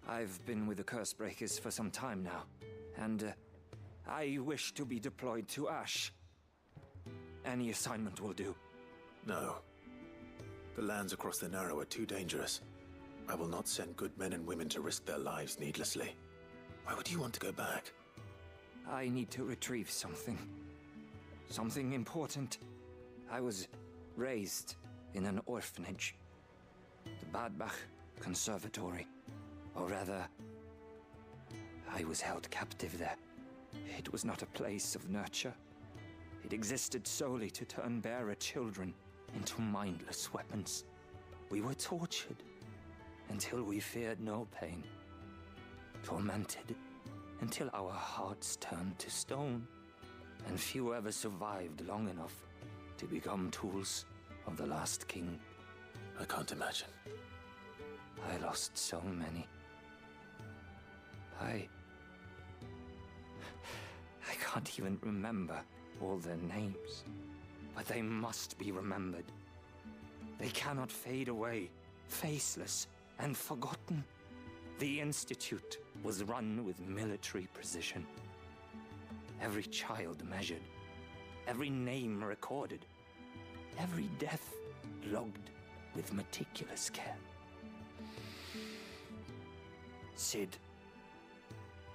O: I've been with the Cursebreakers for some time now, and I wish to be deployed to Ash. Any assignment will do.
D: No. The lands across the Narrow are too dangerous. I will not send good men and women to risk their lives needlessly. Why would you want to go back?
O: I need to retrieve something. Something important. I was raised in an orphanage. The Badbach Conservatory. Or rather, I was held captive there. It was not a place of nurture. It existed solely to turn bearer children into mindless weapons. We were tortured until we feared no pain. Tormented until our hearts turned to stone. And few ever survived long enough to become tools of the last king.
D: I can't imagine.
O: I lost so many. I can't even remember all their names. But they must be remembered. They cannot fade away, faceless and forgotten. The Institute was run with military precision. Every child measured, every name recorded, every death logged with meticulous care. Sid,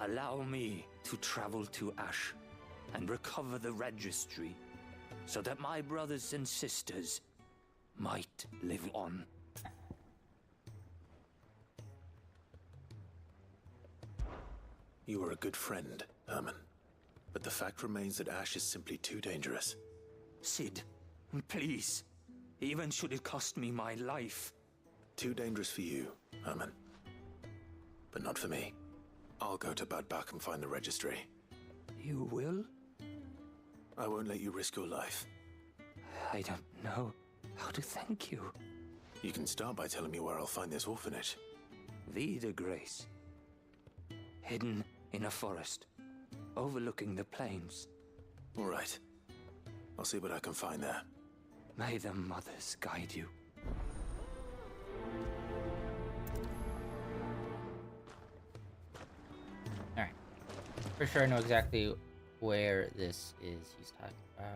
O: allow me to travel to Ash and recover the registry so that my brothers and sisters might live on.
D: You were a good friend, Herman. But the fact remains that Ash is simply too dangerous.
O: Sid, please. Even should it cost me my life.
D: Too dangerous for you, Herman. But not for me. I'll go to Bad Bach and find the registry.
O: You will?
D: I won't let you risk your life.
O: I don't know how to thank you.
D: You can start by telling me where I'll find this orphanage.
O: Vida Grace. Hidden in a forest, overlooking the plains.
D: All right. I'll see what I can find there.
O: May the mothers guide you.
A: Alright. For sure I know exactly where this is he's talking about.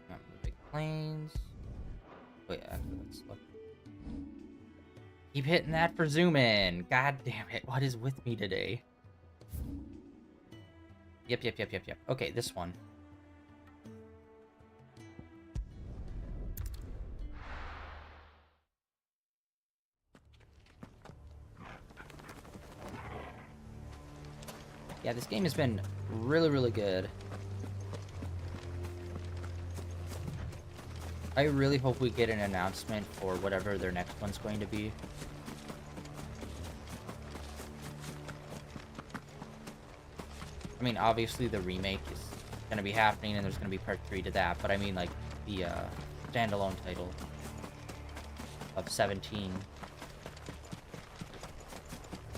A: Not the big plains. Wait, actually, let's look. Keep hitting that for zoom in. God damn it. What is with me today? Yep. Okay, this one. Yeah, this game has been really, really good. I really hope we get an announcement for whatever their next one's going to be. I mean, obviously the remake is going to be happening and there's going to be part 3 to that, but I mean, like, the standalone title of 17.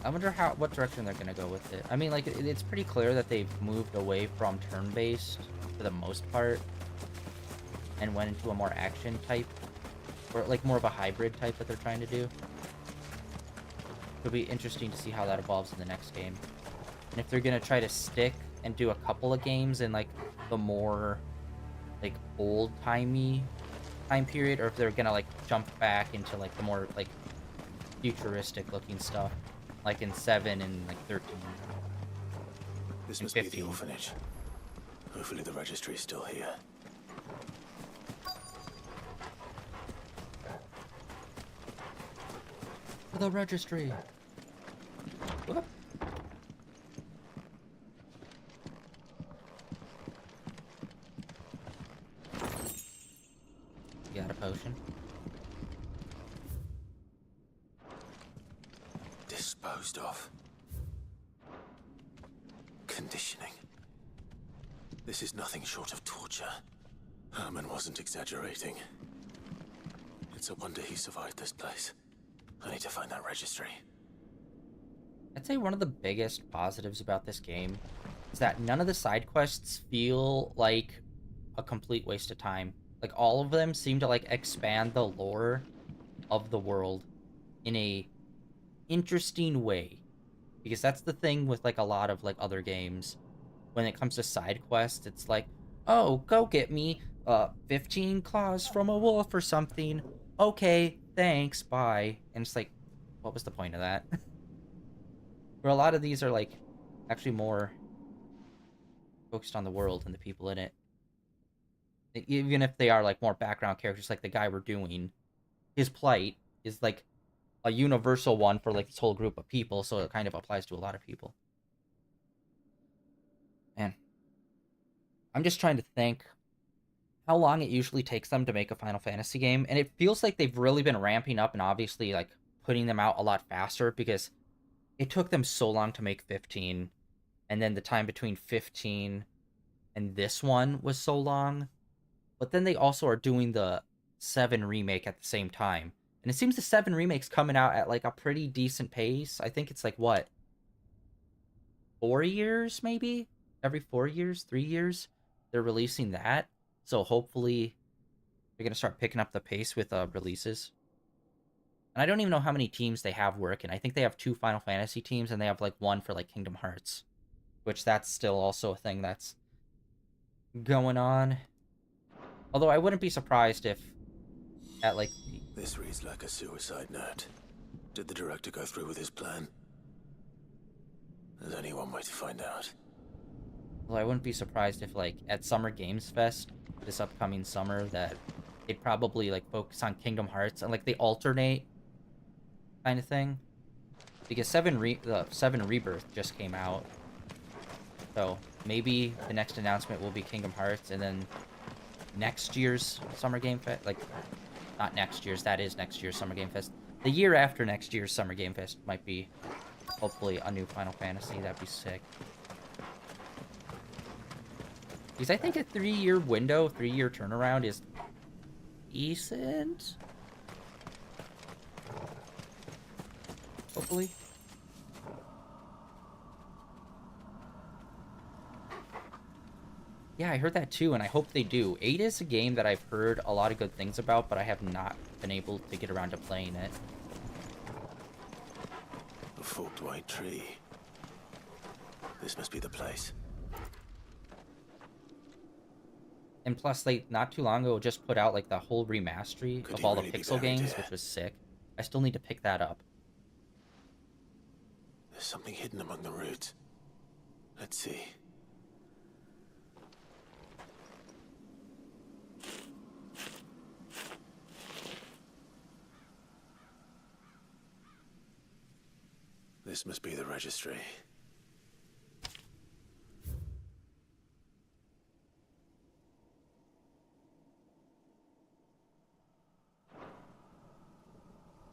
A: I wonder what direction they're going to go with it. I mean, like, it's pretty clear that they've moved away from turn-based for the most part and went into a more action type, or like more of a hybrid type that they're trying to do. It'll be interesting to see how that evolves in the next game. And if they're gonna try to stick and do a couple of games in like the more like old-timey time period, or if they're gonna like jump back into like the more like futuristic looking stuff, like in 7 and like 13.
D: This
A: and
D: must
A: 15.
D: be the orphanage. Hopefully the registry is still here.
A: The registry. Whoop. You got a potion?
D: Disposed of. Conditioning. This is nothing short of torture. Herman wasn't exaggerating. It's a wonder he survived this place. I need to find that registry.
A: I'd say one of the biggest positives about this game is that none of the side quests feel like a complete waste of time. Like, all of them seem to, like, expand the lore of the world in a interesting way. Because that's the thing with, like, a lot of, like, other games. When it comes to side quests, it's like, oh, go get me 15 claws from a wolf or something. Okay, thanks, bye. And it's like, what was the point of that? Where a lot of these are like actually more focused on the world and the people in it. Even if they are like more background characters, like the guy we're doing, his plight is like a universal one for like this whole group of people, so it kind of applies to a lot of people. Man, I'm just trying to think how long it usually takes them to make a Final Fantasy game, and it feels like they've really been ramping up and obviously like putting them out a lot faster, because it took them so long to make 15, and then the time between 15 and this one was so long. But then they also are doing the 7 remake at the same time, and it seems the 7 remake's coming out at like a pretty decent pace. I think it's like, what, 4 years maybe? Every 4 years, 3 years, they're releasing that. So hopefully they're going to start picking up the pace with releases. And I don't even know how many teams they have working. I think they have 2 Final Fantasy teams, and they have like 1 for like Kingdom Hearts, which that's still also a thing that's going on. Although I wouldn't be surprised if at like...
D: This reads like a suicide note. Did the director go through with his plan? There's only one way to find out.
A: Well, I wouldn't be surprised if like at Summer Games Fest this upcoming summer that they'd probably like focus on Kingdom Hearts and like they alternate kind of thing, because the 7 Rebirth just came out, so maybe the next announcement will be Kingdom Hearts, and then next year's Summer Game Fest, like not next year's, that is next year's Summer Game Fest, the year after next year's Summer Game Fest might be hopefully a new Final Fantasy. That'd be sick. Because I think a 3-year window, 3-year turnaround is decent. Hopefully. Yeah, I heard that too, and I hope they do. 8 is a game that I've heard a lot of good things about, but I have not been able to get around to playing it.
D: A forked white tree. This must be the place.
A: And plus, they not too long ago just put out like the whole remastery of all the Pixel games, which was sick. I still need to pick that up.
D: There's something hidden among the roots. Let's see. This must be the registry.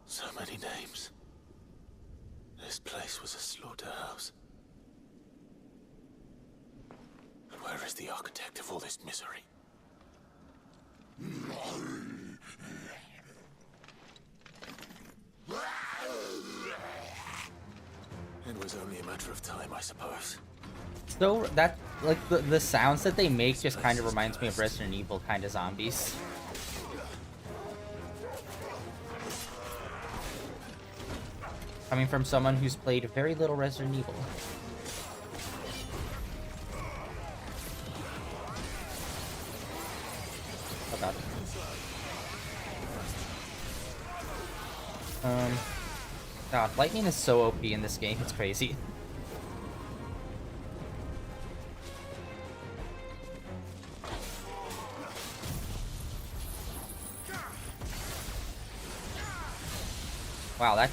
D: So many names. This place was a slaughterhouse. And where is the architect of all this misery? It was only a matter of time, I suppose.
A: So that, like, the sounds that they make just kind of reminds me of Resident Evil kind of zombies. Coming from someone who's played very little Resident Evil. Oh god. God, lightning is so OP in this game, it's crazy. Wow, that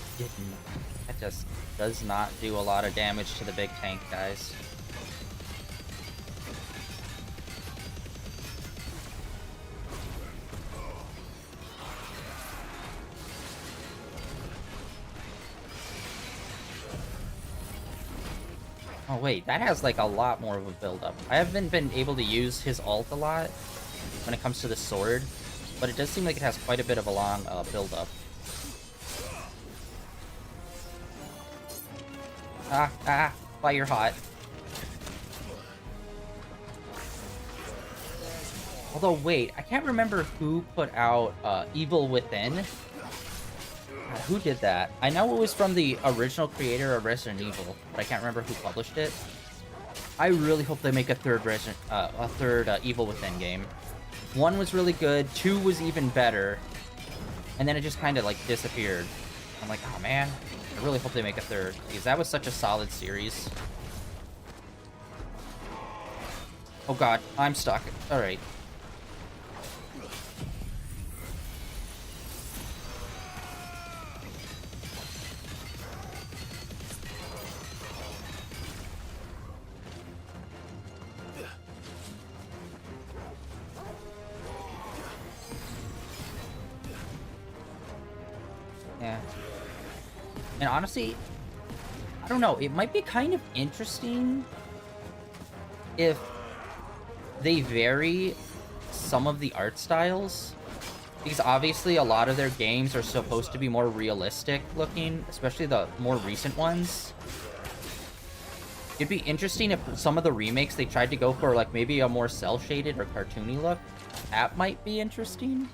A: just does not do a lot of damage to the big tank, guys. Oh wait, that has like a lot more of a build-up. I haven't been able to use his ult a lot when it comes to the sword, but it does seem like it has quite a bit of a long build-up. Fire hot. Although, wait, I can't remember who put out Evil Within. God, who did that? I know it was from the original creator of Resident Evil, but I can't remember who published it. I really hope they make a third Evil Within game. 1 was really good, 2 was even better, and then it just kind of like disappeared. I'm like, oh man, I really hope they make a 3rd, because that was such a solid series. Oh god, I'm stuck. Alright. Yeah. And honestly, I don't know, it might be kind of interesting if they vary some of the art styles, because obviously a lot of their games are supposed to be more realistic looking, especially the more recent ones. It'd be interesting if some of the remakes they tried to go for like maybe a more cel-shaded or cartoony look. That might be interesting.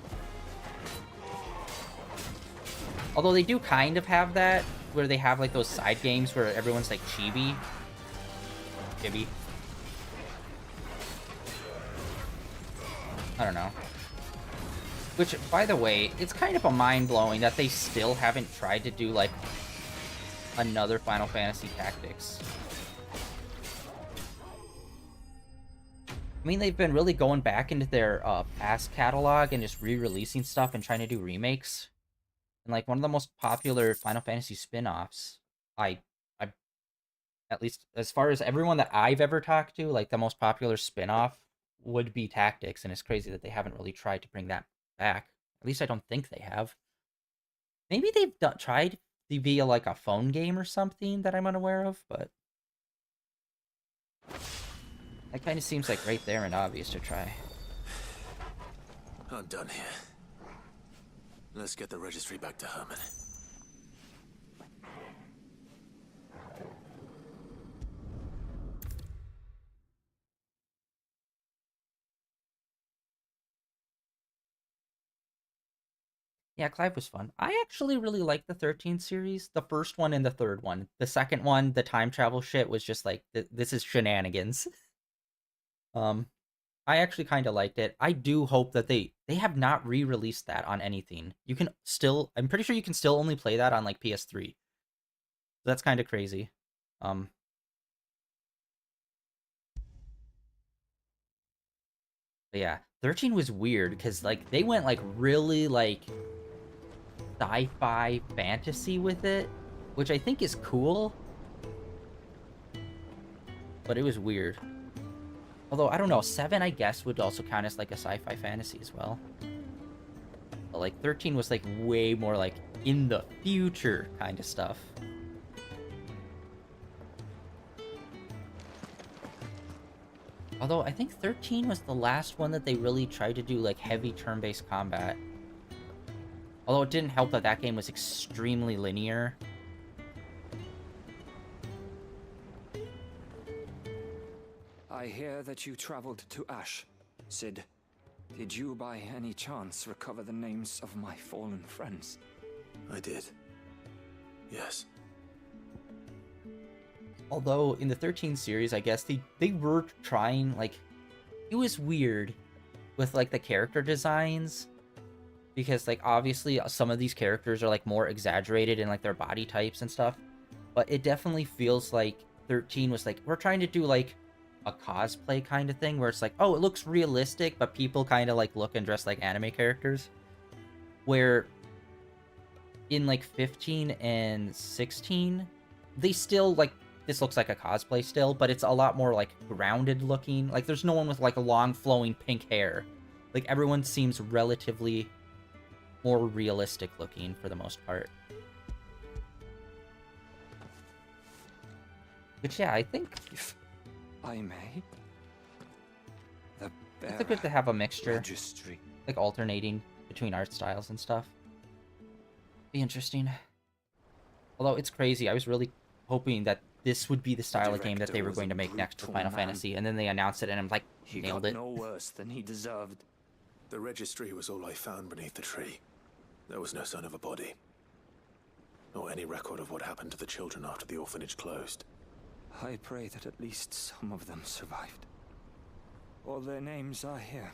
A: Although they do kind of have that, where they have like those side games where everyone's like chibi. I don't know. Which, by the way, it's kind of a mind-blowing that they still haven't tried to do like another Final Fantasy Tactics. I mean, they've been really going back into their past catalog and just re-releasing stuff and trying to do remakes. And like one of the most popular Final Fantasy spin-offs, I at least as far as everyone that I've ever talked to, like the most popular spin-off would be Tactics, and it's crazy that they haven't really tried to bring that back. At least I don't think they have. Maybe they've tried to be like a phone game or something that I'm unaware of, but that kind of seems like right there and obvious to try.
D: I'm done here. Let's get the registry back to Herman.
A: Yeah, Clive was fun. I actually really liked the 13 series. The first one and the third one. The second one, the time travel shit, was just like, this is shenanigans. I actually kind of liked it. I do hope that they have not re-released that on anything. You can still, I'm pretty sure you can still only play that on like PS3. That's kind of crazy. But yeah, 13 was weird because like they went like really like sci-fi fantasy with it, which I think is cool. But it was weird. Although, I don't know, 7, I guess, would also count as, like, a sci-fi fantasy as well. But, like, 13 was, like, way more, like, in the future kind of stuff. Although, I think 13 was the last one that they really tried to do, like, heavy turn-based combat. Although, it didn't help that that game was extremely linear.
O: I hear that you traveled to Ash, Cid. Did you by any chance recover the names of my fallen friends?
D: I did. Yes.
A: Although, in the 13 series, I guess, they were trying, like... It was weird with, like, the character designs. Because, like, obviously, some of these characters are, like, more exaggerated in, like, their body types and stuff. But it definitely feels like 13 was, like, we're trying to do, like, a cosplay kind of thing where it's like, oh, it looks realistic, but people kind of like look and dress like anime characters. Where in like 15 and 16, they still like, this looks like a cosplay still, but it's a lot more like grounded looking. Like there's no one with like a long flowing pink hair. Like everyone seems relatively more realistic looking for the most part. But yeah, I think
O: I may.
A: It's good to have a mixture,
O: registry.
A: like alternating between art styles and stuff. Be interesting. Although it's crazy, I was really hoping that this would be the style of game that they were going to make next for Final Fantasy, and then they announced it, and I'm like, nailed it.
O: He got no worse than he deserved.
D: The registry was all I found beneath the tree. There was no sign of a body, or any record of what happened to the children after the orphanage closed.
O: I pray that at least some of them survived. All their names are here.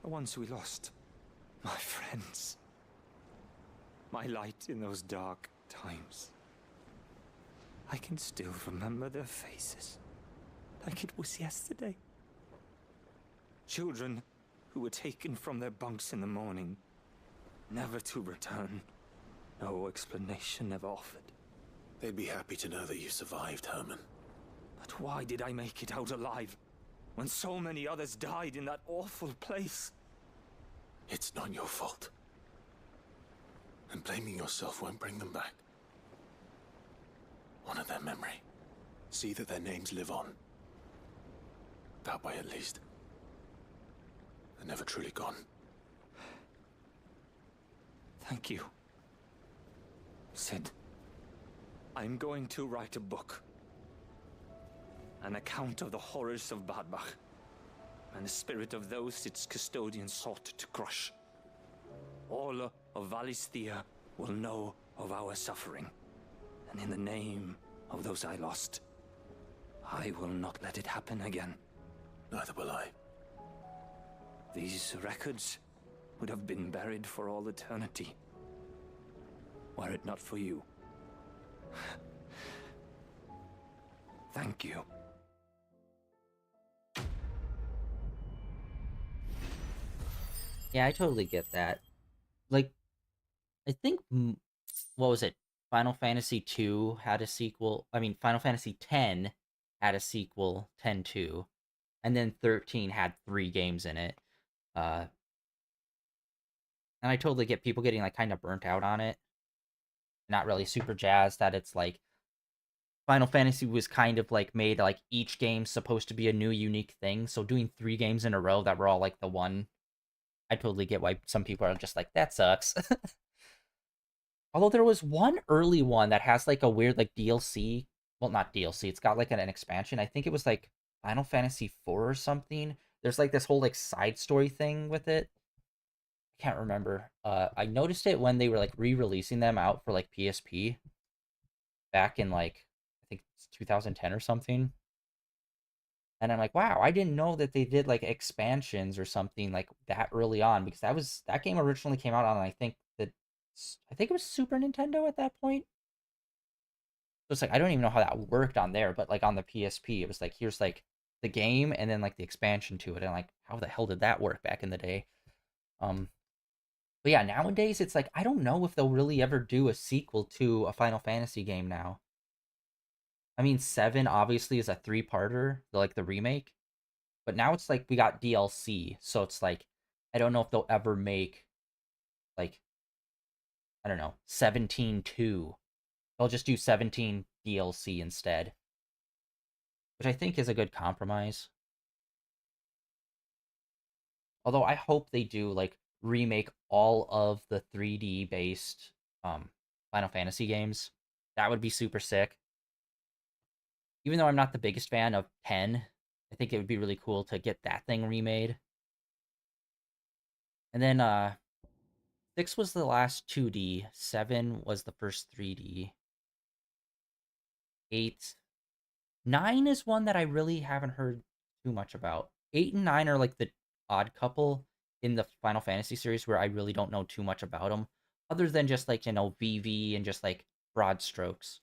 O: The ones we lost. My friends. My light in those dark times. I can still remember their faces. Like it was yesterday. Children who were taken from their bunks in the morning, never to return. No explanation ever offered.
D: They'd be happy to know that you survived, Herman.
O: But why did I make it out alive, when so many others died in that awful place?
D: It's not your fault. And blaming yourself won't bring them back. Honor their memory. See that their names live on. That way, at least. They're never truly gone.
O: Thank you. Sid, I'm going to write a book. An account of the horrors of Badbach, and the spirit of those its custodians sought to crush. All of Valisthea will know of our suffering, and in the name of those I lost, I will not let it happen again.
D: Neither will I.
O: These records would have been buried for all eternity, were it not for you. Thank you.
A: Yeah, I totally get that. Like, I think, what was it? Final Fantasy II had a sequel. I mean, Final Fantasy X had a sequel, 10-2. And then 13 had 3 games in it. And I totally get people getting, like, kind of burnt out on it. Not really super jazzed that it's, like, Final Fantasy was kind of, like, made, like, each game's supposed to be a new, unique thing. So doing 3 games in a row that were all, like, the one... I totally get why some people are just like, that sucks. Although there was one early one that has, like, a weird, like, DLC. Well, not DLC. It's got, like, an expansion. I think it was, like, Final Fantasy IV or something. There's, like, this whole, like, side story thing with it. I can't remember. I noticed it when they were, like, re-releasing them out for, like, PSP. Back in, like, I think it's 2010 or something. And I'm like, wow, I didn't know that they did, like, expansions or something, like, that early on. Because that game originally came out on, I think it was Super Nintendo at that point. So it's like, I don't even know how that worked on there. But, like, on the PSP, it was like, here's, like, the game and then, like, the expansion to it. And, like, how the hell did that work back in the day? But yeah, nowadays, it's like, I don't know if they'll really ever do a sequel to a Final Fantasy game now. I mean, 7 obviously is a 3-parter, like the remake. But now it's like we got DLC, so it's like, I don't know if they'll ever make, like, I don't know, 17-2. They'll just do 17 DLC instead. Which I think is a good compromise. Although I hope they do, like, remake all of the 3D-based Final Fantasy games. That would be super sick. Even though I'm not the biggest fan of 10, I think it would be really cool to get that thing remade. And then, 6 was the last 2D. 7 was the first 3D. 8. 9 is one that I really haven't heard too much about. 8 and 9 are, like, the odd couple in the Final Fantasy series where I really don't know too much about them. Other than just, like, you know, VV and just, like, broad strokes.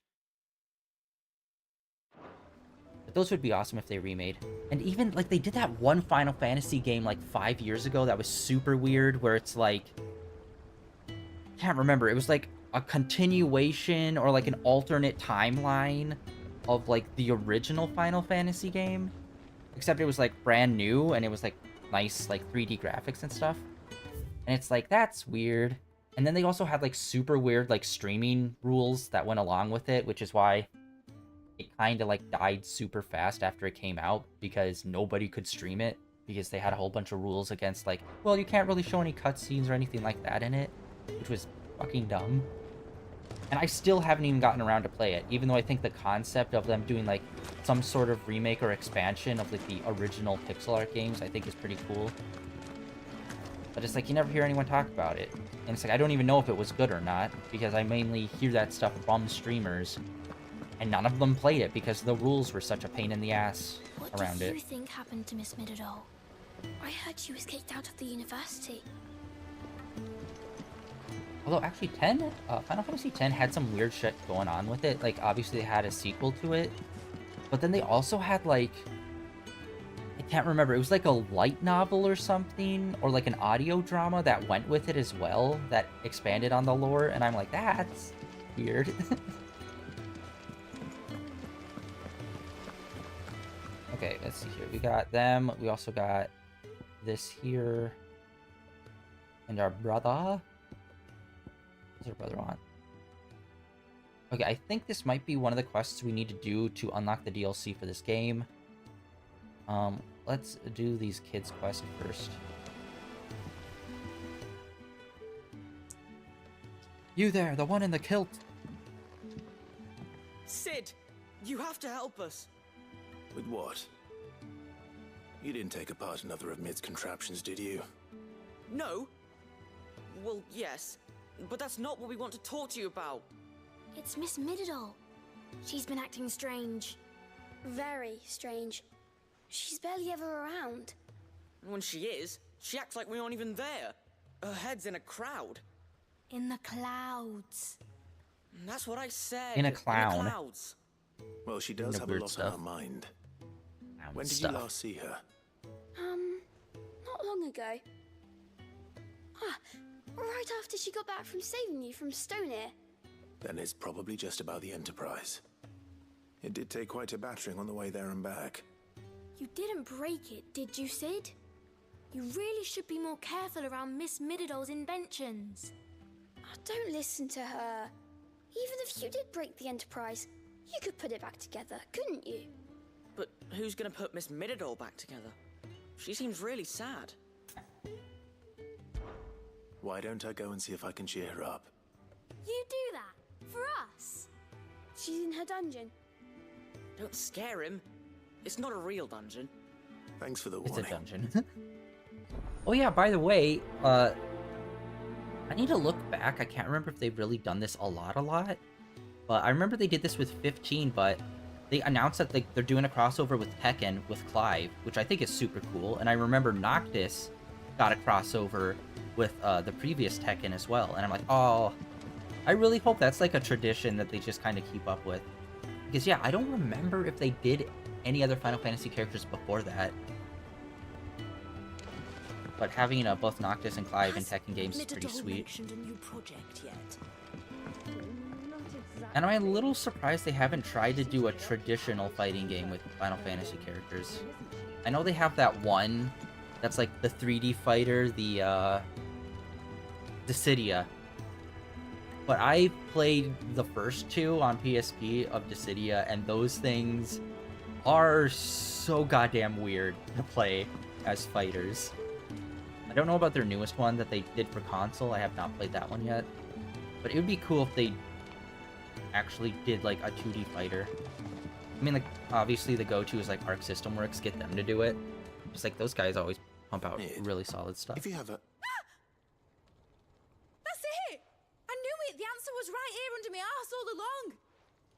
A: But those would be awesome if they remade. And even, like, they did that one Final Fantasy game, like, 5 years ago that was super weird, where it's, like... I can't remember. It was, like, a continuation or, like, an alternate timeline of, like, the original Final Fantasy game. Except it was, like, brand new, and it was, like, nice, like, 3D graphics and stuff. And it's, like, that's weird. And then they also had, like, super weird, like, streaming rules that went along with it, which is why... it kind of, like, died super fast after it came out, because nobody could stream it, because they had a whole bunch of rules against, like, well, you can't really show any cutscenes or anything like that in it, which was fucking dumb. And I still haven't even gotten around to play it, even though I think the concept of them doing, like, some sort of remake or expansion of, like, the original pixel art games, I think is pretty cool. But it's like, you never hear anyone talk about it. And it's like, I don't even know if it was good or not, because I mainly hear that stuff from streamers. And none of them played it because the rules were such a pain in the ass around it.
L: What do you think happened to Miss Mid at all? I heard she was kicked out of the university.
A: Although actually Final Fantasy X had some weird shit going on with it. Like obviously they had a sequel to it, but then they also had like, I can't remember, it was like a light novel or something, or like an audio drama that went with it as well, that expanded on the lore, and I'm like, that's weird. Okay, let's see here. We got them. We also got this here. And our brother. What's our brother on? Okay, I think this might be one of the quests we need to do to unlock the DLC for this game. Let's do these kids' quest first. You there, the one in the kilt.
P: Sid, you have to help us.
D: With what? You didn't take apart another of Mid's contraptions, did you?
P: No. Well, yes. But that's not what we want to talk to you about.
L: It's Miss Mididol. She's been acting strange. Very strange. She's barely ever around.
P: And when she is, she acts like we aren't even there. Her head's in a crowd.
L: In the clouds.
P: That's what I said.
A: In a clown.
P: In the clouds.
D: Well, she does have a lot on her mind. When did you last see her?
L: Not long ago. Right after she got back from saving you from Stoneir.
D: Then it's probably just about the Enterprise. It did take quite a battering on the way there and back.
L: You didn't break it, did you, Sid? You really should be more careful around Miss Mididol's inventions. Don't listen to her. Even if you did break the Enterprise, you could put it back together, couldn't you?
P: But who's gonna put Miss Mididol back together? She seems really sad.
D: Why don't I go and see if I can cheer her up?
L: You do that? For us? She's in her dungeon.
P: Don't scare him. It's not a real dungeon.
D: Thanks for the
A: It's
D: warning.
A: a dungeon. Oh yeah, by the way, I need to look back. I can't remember if they've really done this a lot. But I remember they did this with 15, but they announced that they're doing a crossover with Tekken with Clive, which I think is super cool. And I remember Noctis got a crossover with the previous Tekken as well. And I'm like, oh, I really hope that's like a tradition that they just kind of keep up with. Because yeah, I don't remember if they did any other Final Fantasy characters before that. But having both Noctis and Clive in Tekken games is pretty sweet.
M: A new project yet?
A: And I'm a little surprised they haven't tried to do a traditional fighting game with Final Fantasy characters. I know they have that one that's like the 3D fighter, the Dissidia. But I played the first two on PSP of Dissidia, and those things are so goddamn weird to play as fighters. I don't know about their newest one that they did for console. I have not played that one yet. But it would be cool if they actually did like a 2D fighter. I mean, like, obviously the go-to is like Arc System Works, get them to do it. Just like those guys always pump out really solid stuff.
D: If you have a...
Q: That's it! I knew it! The answer was right here under my arse all along!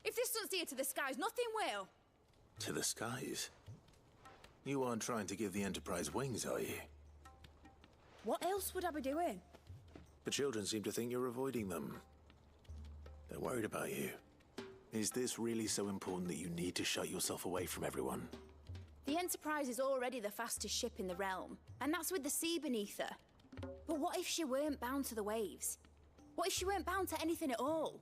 Q: If this doesn't steer to the skies, nothing will!
D: To the skies? You aren't trying to give the Enterprise wings, are you?
Q: What else would I be doing?
D: The children seem to think you're avoiding them. They're worried about you. Is this really so important that you need to shut yourself away from everyone?
Q: The Enterprise is already the fastest ship in the realm, and that's with the sea beneath her. But what if she weren't bound to the waves? What if she weren't bound to anything at all?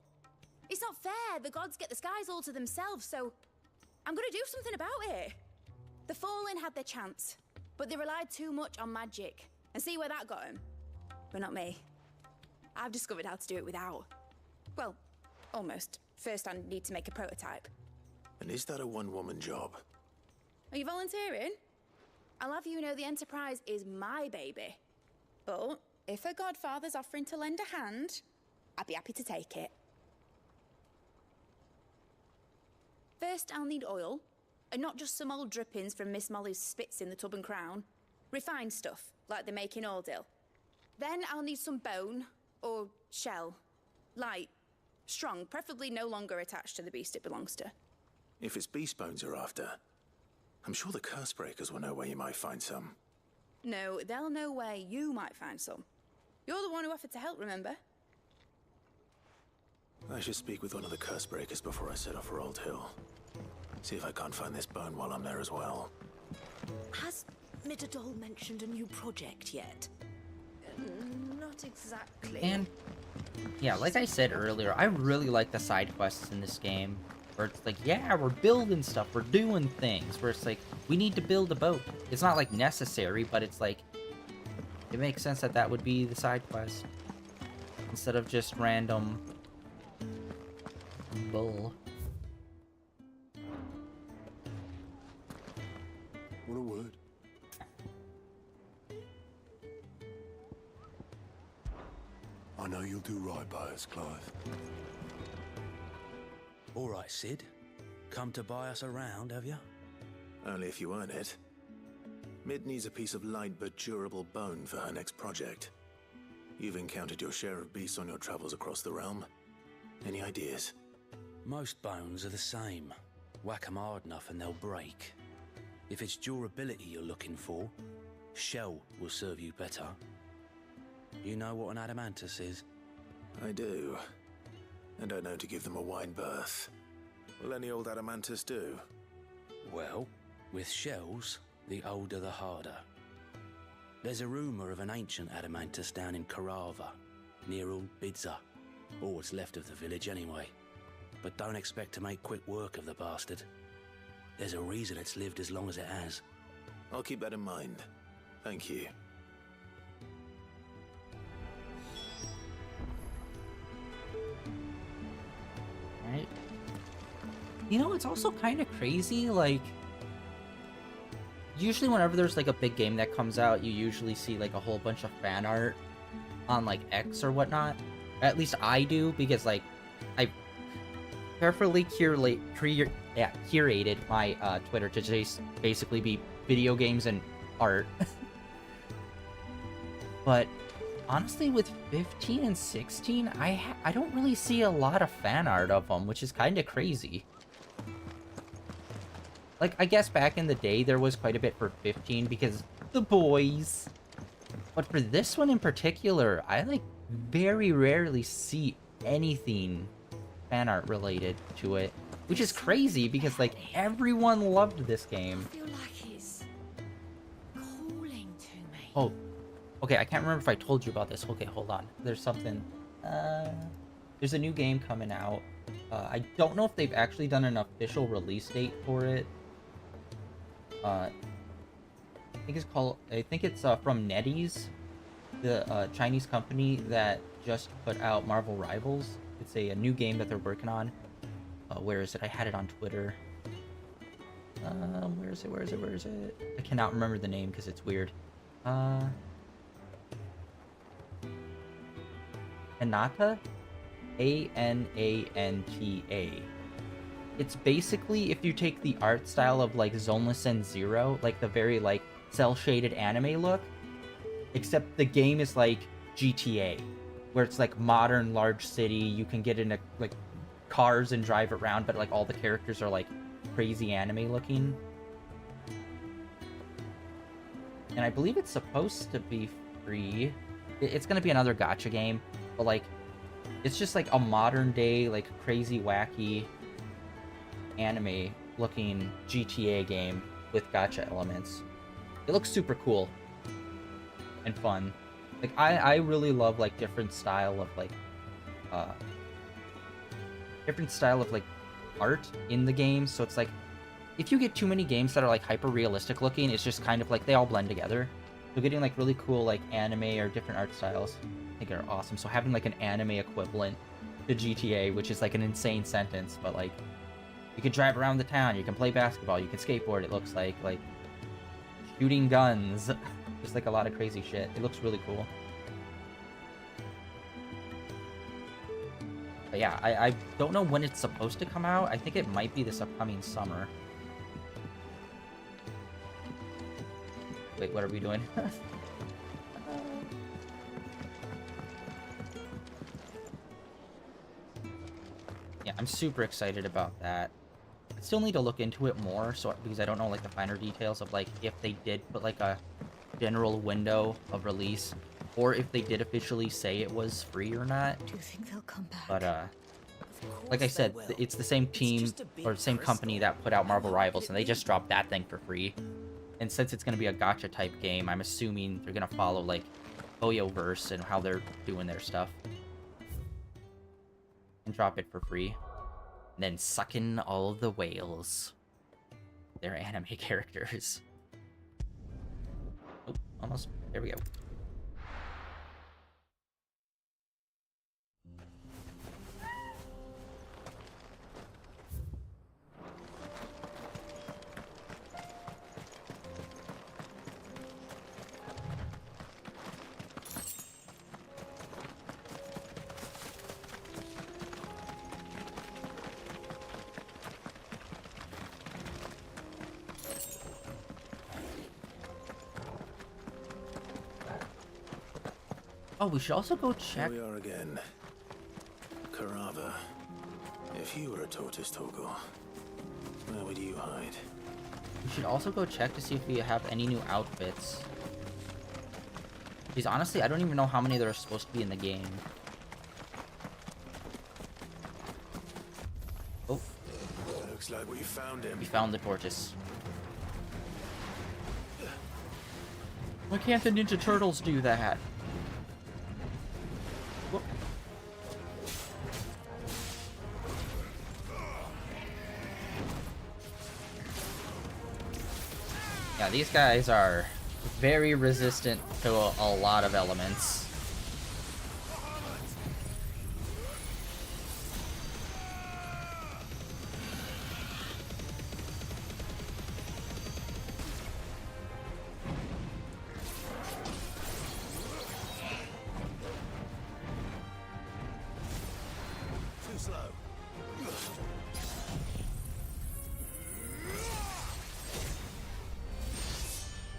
Q: It's not fair. The gods get the skies all to themselves, so I'm gonna do something about it. The Fallen had their chance, but they relied too much on magic. And see where that got them? But not me. I've discovered how to do it without. Well, almost. First I need to make a prototype.
D: And is that a one-woman job?
Q: Are you volunteering? I'll have you know the Enterprise is my baby. But if a godfather's offering to lend a hand, I'd be happy to take it. First I'll need oil, and not just some old drippings from Miss Molly's spits in the Tub and Crown. Refined stuff, like they make in Ordil. Then I'll need some bone, or shell. Light, strong, preferably no longer attached to the beast it belongs to.
D: If it's beast bones you're after, I'm sure the curse breakers will know where you might find some.
Q: No, they'll know where you might find some. You're the one who offered to help, remember?
D: I should speak with one of the curse breakers before I set off for Old Hill. See if I can't find this bone while I'm there as well.
M: Has Midadol mentioned a new project yet?
I: Not exactly.
A: And yeah, like I said earlier, I really like the side quests in this game. Where it's like, yeah, we're building stuff, we're doing things. Where it's like, we need to build a boat. It's not like necessary, but it's like, it makes sense that that would be the side quest. Instead of just random bull.
G: What a word. I know you'll do right by us, Clive.
R: All right, Sid. Come to buy us around, have you?
D: Only if you earn it. Mid needs a piece of light but durable bone for her next project. You've encountered your share of beasts on your travels across the realm. Any ideas?
R: Most bones are the same. Whack 'em hard enough and they'll break. If it's durability you're looking for, shell will serve you better. You know what an adamantus is?
D: I do. And I know to give them a wide berth. Will any old adamantus do?
R: Well, with shells, the older the harder. There's a rumour of an ancient adamantus down in Karava, near Old Bidza, or what's left of the village anyway. But don't expect to make quick work of the bastard. There's a reason it's lived as long as it has.
D: I'll keep that in mind. Thank you.
A: Right. You know, it's also kind of crazy, like, usually whenever there's like a big game that comes out, you usually see like a whole bunch of fan art on like X or whatnot. At least I do, because like I carefully curated my Twitter to just basically be video games and art. But honestly, with 15 and 16, I don't really see a lot of fan art of them, which is kind of crazy. Like, I guess back in the day, there was quite a bit for 15 because the boys. But for this one in particular, I, like, very rarely see anything fan art related to it. Which is crazy because, like, everyone loved this game.
I: I feel like it's calling to me.
A: Oh, okay, I can't remember if I told you about this. Okay, hold on. There's something. There's a new game coming out. I don't know if they've actually done an official release date for it. I think it's from NetEase, the Chinese company that just put out Marvel Rivals. It's a new game that they're working on. Where is it? I had it on Twitter. Where is it? I cannot remember the name because it's weird. Ananta? Ananta. It's basically if you take the art style of like Zoneless and Zero, like the very like cel-shaded anime look, except the game is like GTA, where it's like modern large city, you can get into like cars and drive around, but like all the characters are like crazy anime looking. And I believe it's supposed to be free. It's gonna be another gacha game, but like it's just like a modern day, like crazy wacky anime looking GTA game with gacha elements. It looks super cool and fun. Like I really love like different style of like art in the game. So it's like if you get too many games that are like hyper realistic looking, it's just kind of like they all blend together. So getting like really cool like anime or different art styles, I think are awesome. So having like an anime equivalent to GTA, which is like an insane sentence, but like you can drive around the town, you can play basketball, you can skateboard, it looks like shooting guns, just like a lot of crazy shit. It looks really cool. But yeah, I don't know when it's supposed to come out. I think it might be this upcoming summer. Wait, what are we doing? Yeah, I'm super excited about that. I still need to look into it more, so because I don't know like the finer details of like if they did put like a general window of release, or if they did officially say it was free or not.
E: Do you think they'll come back?
A: But like I said, it's the same team or same company that put out Marvel Rivals, and they just dropped that thing for free. And since it's going to be a gacha type game, I'm assuming they're going to follow like Oyoverse and how they're doing their stuff, and drop it for free, and then suck in all of the whales, their anime characters. Oh, almost. There we go. Oh, we should also go check.
D: Here we are again. Karava. If you were a tortoise, Torgor, where would you hide?
A: We should also go check to see if we have any new outfits. Because honestly, I don't even know how many there are supposed to be in the game. Oh.
D: Looks like we found him.
A: We found the tortoise. Why can't the Ninja Turtles do that? Whoop. Yeah, these guys are very resistant to a lot of elements.
D: Too slow.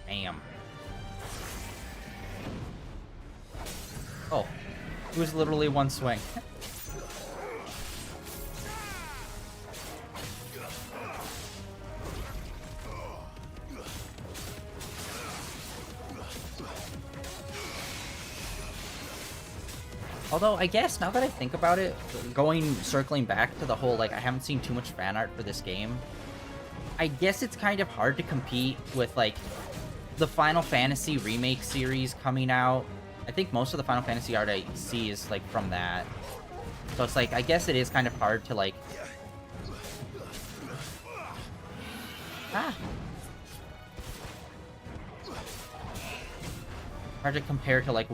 A: Damn. Oh, it was literally one swing. Although, I guess, now that I think about it, circling back to the whole, like, I haven't seen too much fan art for this game, I guess it's kind of hard to compete with, like, the Final Fantasy remake series coming out. I think most of the Final Fantasy art I see is, like, from that. So it's like, I guess it is kind of hard to, like... Hard to compare to, like,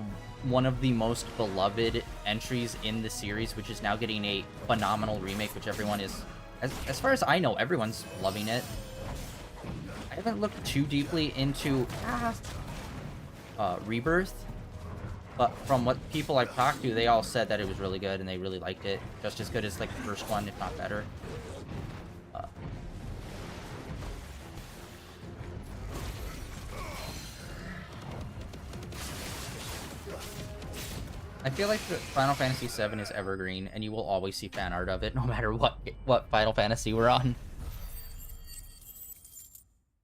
A: one of the most beloved entries in the series, which is now getting a phenomenal remake, which everyone is... As far as I know, everyone's loving it. I haven't looked too deeply into Rebirth, but from what people I've talked to, they all said that it was really good and they really liked it. Just as good as like the first one, if not better. I feel like Final Fantasy VII is evergreen, and you will always see fan art of it, no matter what Final Fantasy we're on.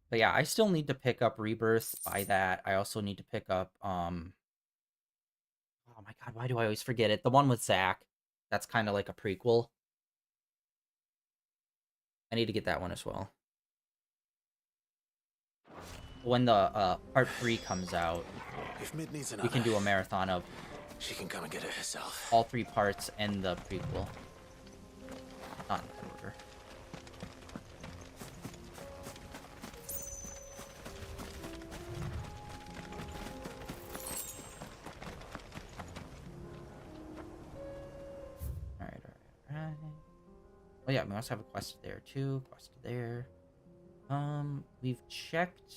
A: But yeah, I still need to pick up Rebirth. By that, I also need to pick up, oh my god, why do I always forget it? The one with Zack. That's kind of like a prequel. I need to get that one as well. When the part 3 comes out,
D: If Mid needs
A: we can do a marathon of
D: she can come and get it herself.
A: all 3 parts and the prequel. Not in that order. Alright. Oh yeah, we also have a quest there too. Quest there. We've checked...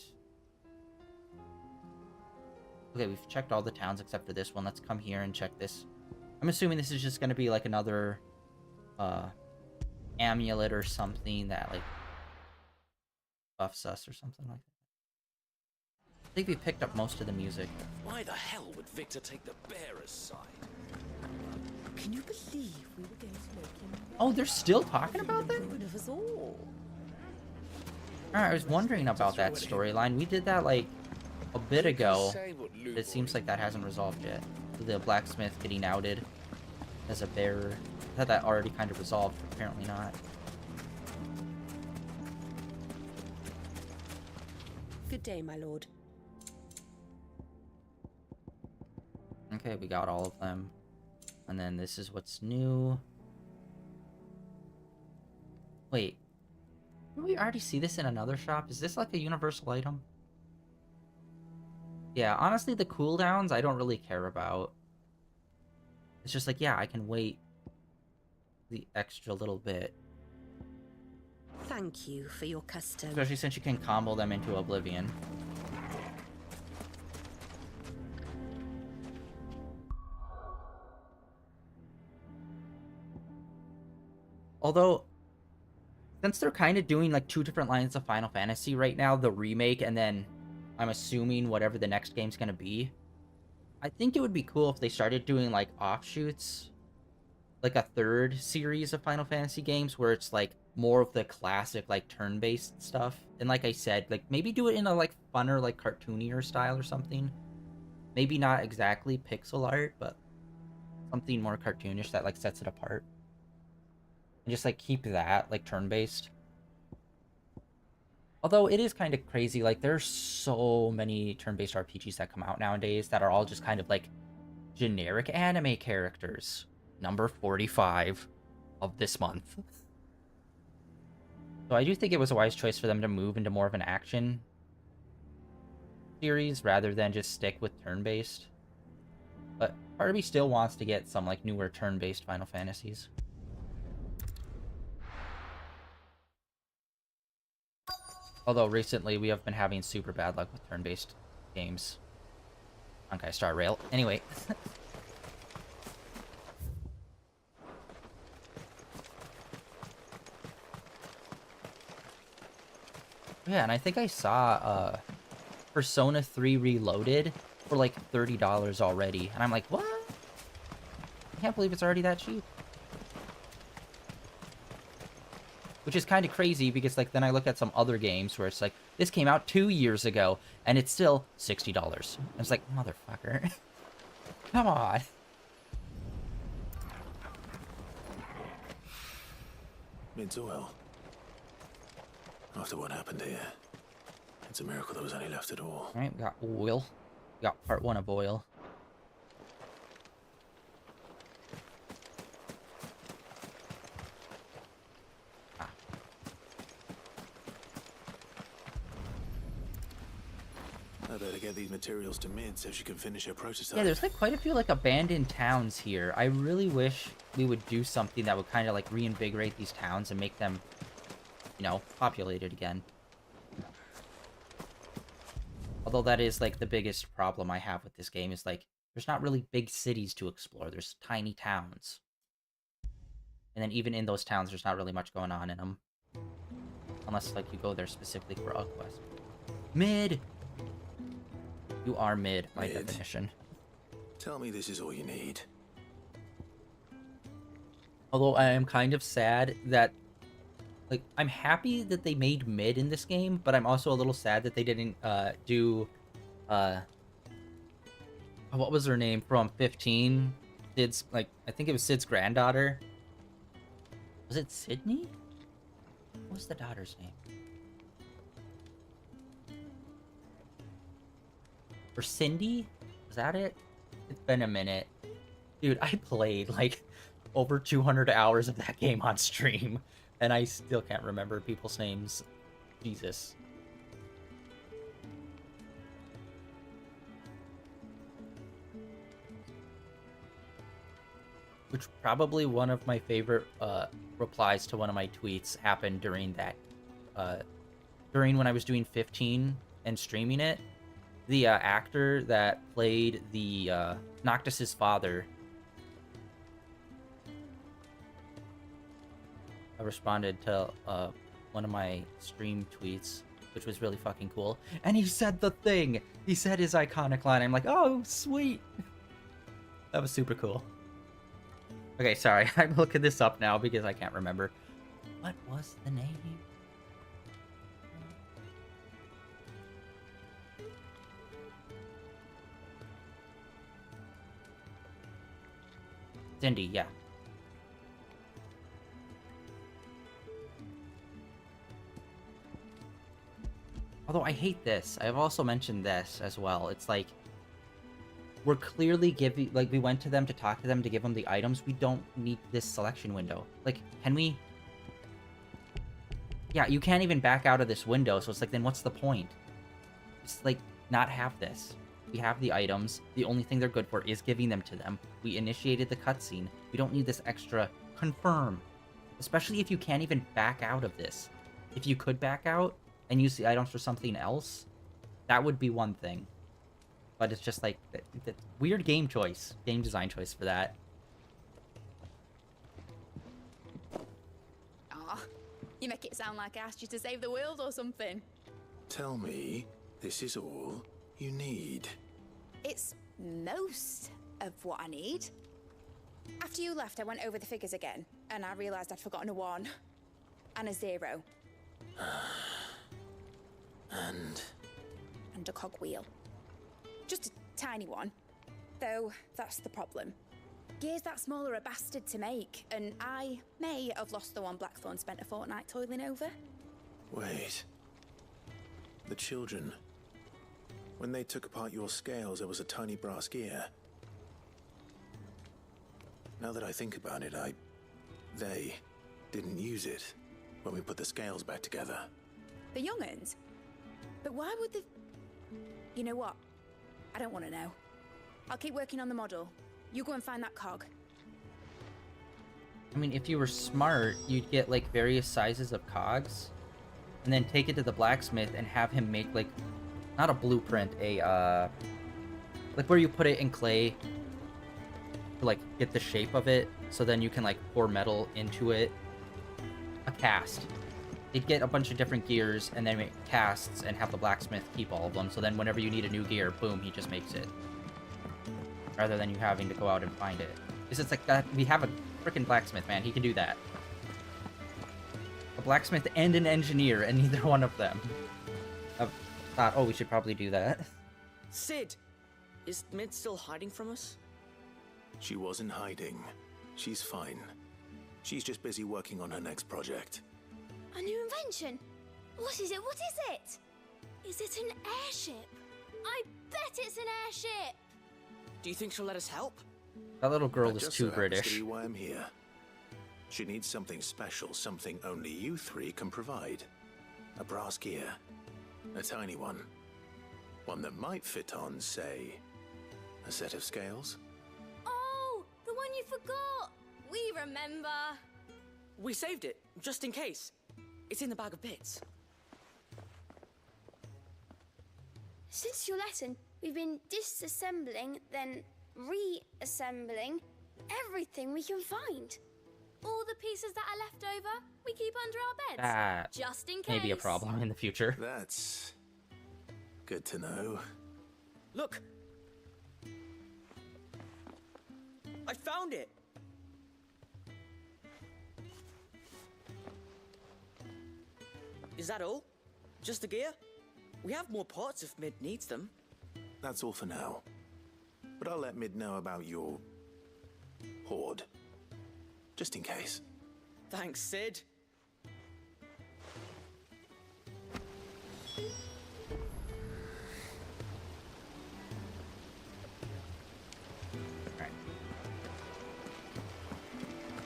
A: Okay, we've checked all the towns except for this one. Let's come here and check this. I'm assuming this is just going to be like another amulet or something that like buffs us or something like that. I think we picked up most of the music.
S: Why the hell would Victor take the bearer's side?
M: Can you believe we were going to make him?
A: Oh, they're still talking about that?
M: Of us all.
A: Alright, I was wondering about that storyline. We did that like a bit ago. It seems like that hasn't resolved yet. The blacksmith getting outed as a bearer. I thought that already kind of resolved, but apparently not.
M: Good day, my lord.
A: Okay, we got all of them. And then this is what's new. Wait. Did we already see this in another shop? Is this like a universal item? Yeah, honestly, the cooldowns I don't really care about. It's just like, yeah, I can wait the extra little bit.
M: Thank you for your custom.
A: Especially since you can combo them into Oblivion. Although, since they're kind of doing like 2 different lines of Final Fantasy right now, the remake and then I'm assuming whatever the next game's gonna be, I think it would be cool if they started doing like offshoots, like a 3rd series of Final Fantasy games where it's like more of the classic like turn-based stuff. And like I said, like maybe do it in a like funner, like cartoonier style or something. Maybe not exactly pixel art, but something more cartoonish that like sets it apart. And just like keep that like turn-based. Although it is kind of crazy, like there's so many turn-based RPGs that come out nowadays that are all just kind of like generic anime characters. Number 45 of this month. So I do think it was a wise choice for them to move into more of an action series rather than just stick with turn-based. But part of me still wants to get some like newer turn-based Final Fantasies. Although recently we have been having super bad luck with turn-based games. Okay, Star Rail. Anyway. Yeah, and I think I saw Persona 3 Reloaded for like $30 already. And I'm like, what? I can't believe it's already that cheap. Which is kind of crazy because like then I look at some other games where it's like, this came out 2 years ago and it's still $60. And it's like, motherfucker. Come on.
D: Means well. After what happened here, it's a miracle there was any left at all.
A: Alright, we got oil. We got part 1 of oil.
D: I better get these materials to Mid so she can finish her prototype.
A: Yeah, there's like quite a few like abandoned towns here. I really wish we would do something that would kind of like reinvigorate these towns and make them, you know, populated again. Although that is like the biggest problem I have with this game is like there's not really big cities to explore. There's tiny towns. And then even in those towns there's not really much going on in them. Unless like you go there specifically for a quest. Mid! You are mid by definition.
D: Tell me this is all you need.
A: Although I am kind of sad that, like, I'm happy that they made mid in this game, but I'm also a little sad that they didn't do, what was her name from 15? Sid's, like, I think it was Sid's granddaughter. Was it Sydney? What was the daughter's name? Or Cindy? Was that it? It's been a minute. Dude, I played, like, over 200 hours of that game on stream, and I still can't remember people's names. Jesus. Which probably one of my favorite replies to one of my tweets happened during that, during when I was doing 15 and streaming it. The actor that played the Noctis's father, I responded to one of my stream tweets, which was really fucking cool. And he said the thing. He said his iconic line. I'm like, oh, sweet. That was super cool. Okay, sorry. I'm looking this up now because I can't remember. What was the name? Cindy, yeah. Although I hate this. I've also mentioned this as well. It's like, we're clearly giving, like, we went to them to talk to them to give them the items. We don't need this selection window. Like, can we? Yeah, you can't even back out of this window, so it's like, then what's the point? Just, like, not have this. We have the items. The only thing they're good for is giving them to them. We initiated the cutscene. We don't need this extra confirm. Especially if you can't even back out of this. If you could back out and use the items for something else, that would be one thing. But it's just like, the weird game choice. Game design choice for that.
Q: Aw, you make it sound like I asked you to save the world or something.
D: Tell me, this is all you need.
Q: It's most of what I need. After you left, I went over the figures again, and I realised I'd forgotten a 1 and a 0.
D: And
Q: a cogwheel. Just a tiny one. Though, that's the problem. Gears that small are a bastard to make, and I may have lost the one Blackthorn spent a fortnight toiling over.
D: wait. The children. When they took apart your scales, there was a tiny brass gear. Now that I think about it, they didn't use it when we put the scales back together.
Q: The young'uns? But why would they... You know what? I don't want to know. I'll keep working on the model. You go and find that cog.
A: I mean, if you were smart, you'd get, like, various sizes of cogs, and then take it to the blacksmith and have him make, like, not a blueprint, like, where you put it in clay to, like, get the shape of it, so then you can, like, pour metal into it. A cast. They'd get a bunch of different gears, and then make casts, and have the blacksmith keep all of them, so then whenever you need a new gear, boom, he just makes it. Rather than you having to go out and find it. It's just like that. We have a freaking blacksmith, man. He can do that. A blacksmith and an engineer, and neither one of them have thought, oh, we should probably do that.
P: Sid! Is Mid still hiding from us?
D: She wasn't hiding. She's fine. She's just busy working on her next project.
L: A new invention? What is it? What is it? Is it an airship? I bet it's an airship!
P: Do you think she'll let us help?
A: That little girl
D: That
A: is
D: just
A: too
D: so happens
A: British.
D: to be why I'm here. She needs something special, something only you three can provide. A brass gear. A tiny one. One that might fit on, say, a set of scales.
L: Oh, the one you forgot! We remember!
P: We saved it, just in case. It's in the bag of bits.
L: Since your lesson, we've been disassembling, then reassembling everything we can find. All the pieces that are left over, we keep under our beds.
A: That
L: just in case.
A: may be a problem in the future.
D: That's good to know.
P: Look! I found it! Is that all? Just the gear? We have more parts if Mid needs them.
D: That's all for now. But I'll let Mid know about your hoard. Just in case.
P: Thanks, Sid.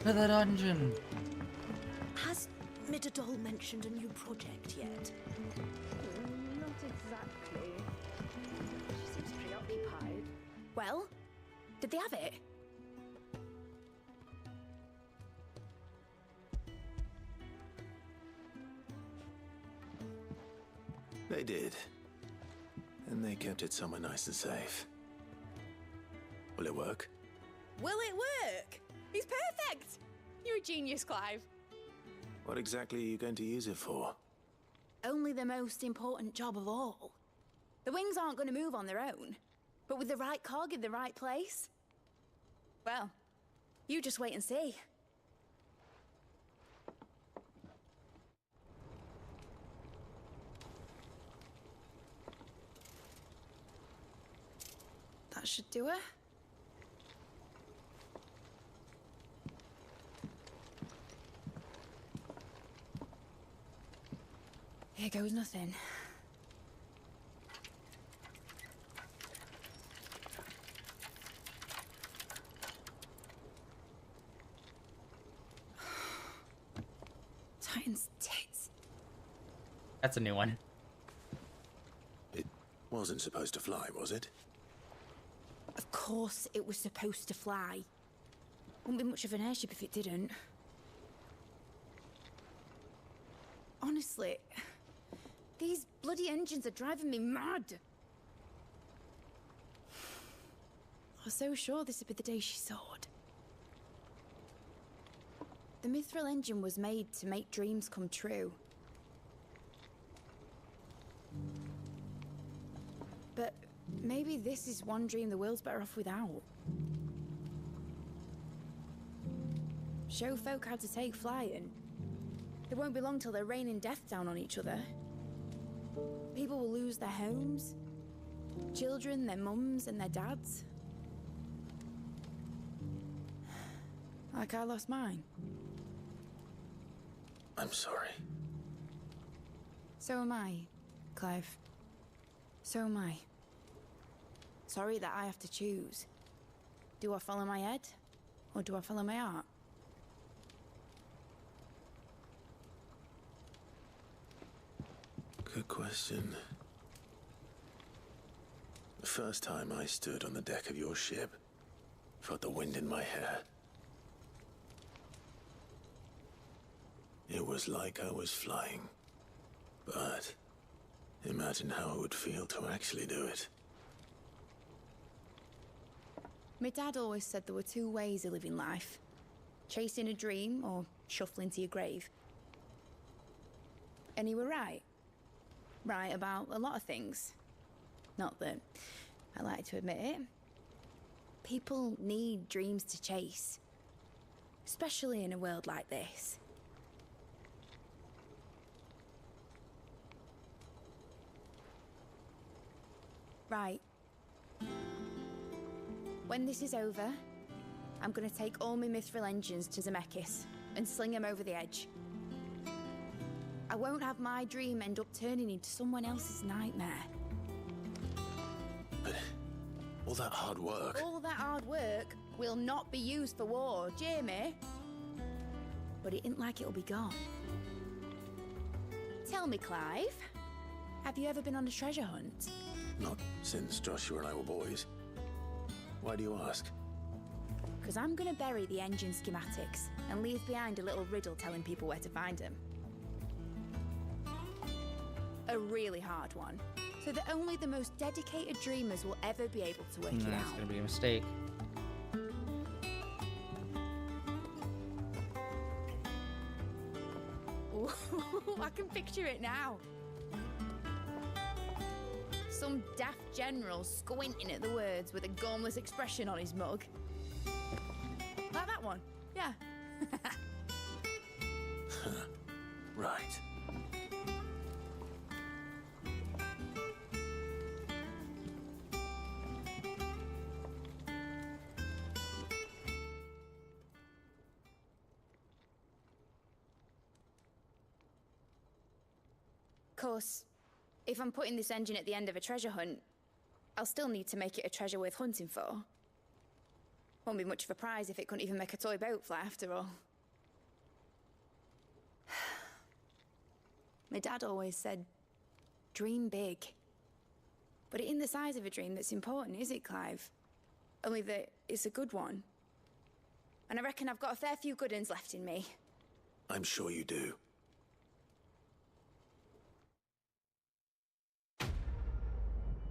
A: To the dungeon!
E: Has Midadol mentioned a new project yet?
Q: Not exactly. She seems preoccupied. Well, did they have it?
D: They did. And they kept it somewhere nice and safe. Will it work?
Q: Will it work? He's perfect! You're a genius, Clive.
D: What exactly are you going to use it for?
Q: Only the most important job of all. The wings aren't going to move on their own. But with the right cog in the right place... Well, you just wait and see. That should do it. goes nothing. Titan's tits.
A: That's a new one.
D: It wasn't supposed to fly, was it?
Q: Of course it was supposed to fly. Wouldn't be much of an airship if it didn't. Honestly, these bloody engines are driving me mad. I was so sure this would be the day she soared. The mithril engine was made to make dreams come true. But maybe this is one dream the world's better off without. Show folk how to take flying. It won't be long till they're raining death down on each other. People will lose their homes. Children, their mums and their dads. Like I lost mine.
D: I'm sorry.
Q: So am I, Clive. So am I. Sorry that I have to choose. Do I follow my head, or do I follow my heart?
D: Good question. The first time I stood on the deck of your ship, felt the wind in my hair. It was like I was flying. But imagine how it would feel to actually do it.
Q: My dad always said there were two ways of living life. Chasing a dream or shuffling to your grave. And he were right. Right about a lot of things. Not that I like to admit it. People need dreams to chase. Especially in a world like this. Right. When this is over, I'm gonna take all my mithril engines to Zemeckis and sling them over the edge. I won't have my dream end up turning into someone else's nightmare.
D: But all that hard work...
Q: All that hard work will not be used for war, Jamie. But it ain't like it'll be gone. Tell me, Clive, have you ever been on a treasure hunt?
D: Not since Joshua and I were boys. Why do you ask?
Q: Because I'm gonna bury the engine schematics and leave behind a little riddle telling people where to find them. A really hard one, so that only the most dedicated dreamers will ever be able to work it
A: That's
Q: out.
A: gonna be a mistake.
Q: Ooh, I can picture it now. Some daft general squinting at the words with a gormless expression on his mug. Like that one, yeah.
D: Right.
Q: Of course, if I'm putting this engine at the end of a treasure hunt, I'll still need to make it a treasure worth hunting for. Won't be much of a prize if it couldn't even make a toy boat fly after all. My dad always said, dream big. But it ain't the size of a dream that's important, is it, Clive? Only that it's a good one. And I reckon I've got a fair few good uns left in me.
D: I'm sure you do.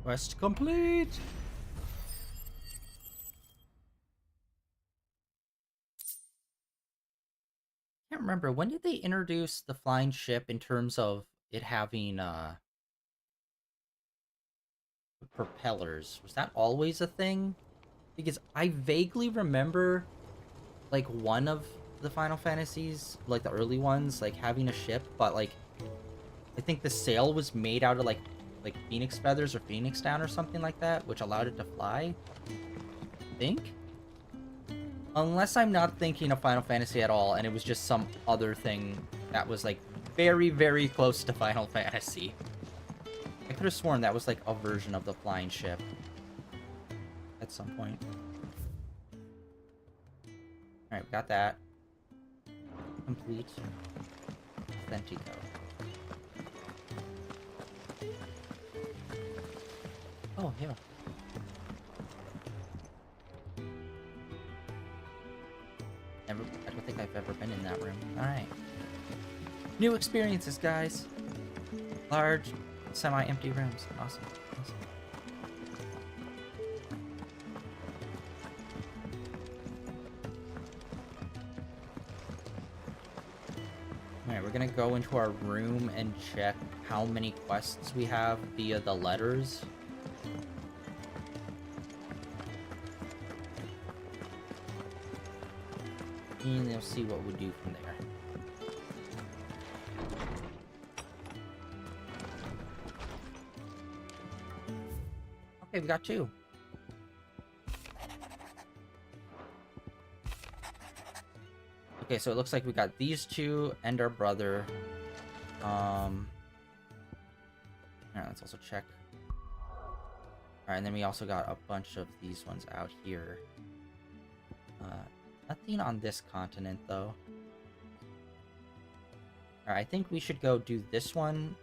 A: Quest complete. Can't remember, when did they introduce the flying ship in terms of it having propellers? Was that always a thing? Because I vaguely remember like one of the Final Fantasies, like the early ones, like having a ship, but like I think the sail was made out of like phoenix feathers or phoenix down or something like that, which allowed it to fly, I think. Unless I'm not thinking of Final Fantasy at all, and it was just some other thing that was like very, very close to Final Fantasy. I could have sworn that was like a version of the flying ship at some point. Alright, we got that. Complete. Authentico. Oh, yeah. I don't think I've ever been in that room. Alright. New experiences, guys. Large, semi-empty rooms. Awesome. Awesome. Alright, we're gonna go into our room and check how many quests we have via the letters. And they'll see what we do from there. Okay, we got 2. Okay, so it looks like we got these 2 and our brother. Alright, let's also check. Alright, and then we also got a bunch of these ones out here. Nothing on this continent, though. Alright, I think we should go do this one.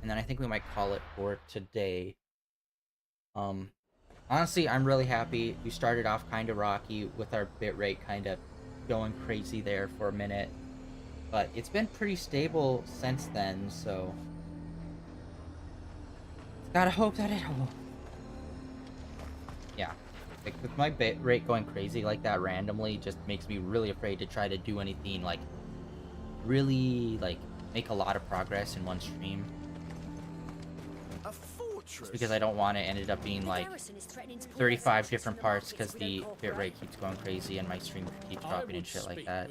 A: And then I think we might call it for today. Honestly, I'm really happy. We started off kind of rocky with our bitrate kind of going crazy there for a minute. But it's been pretty stable since then, so... gotta hope that it'll... Yeah. Like, with my bitrate going crazy like that randomly just makes me really afraid to try to do anything, like, really, like, make a lot of progress in one stream. Just because I don't want it ended up being, like, 35 different parts because the bitrate keeps going crazy and my stream keeps dropping and shit like that.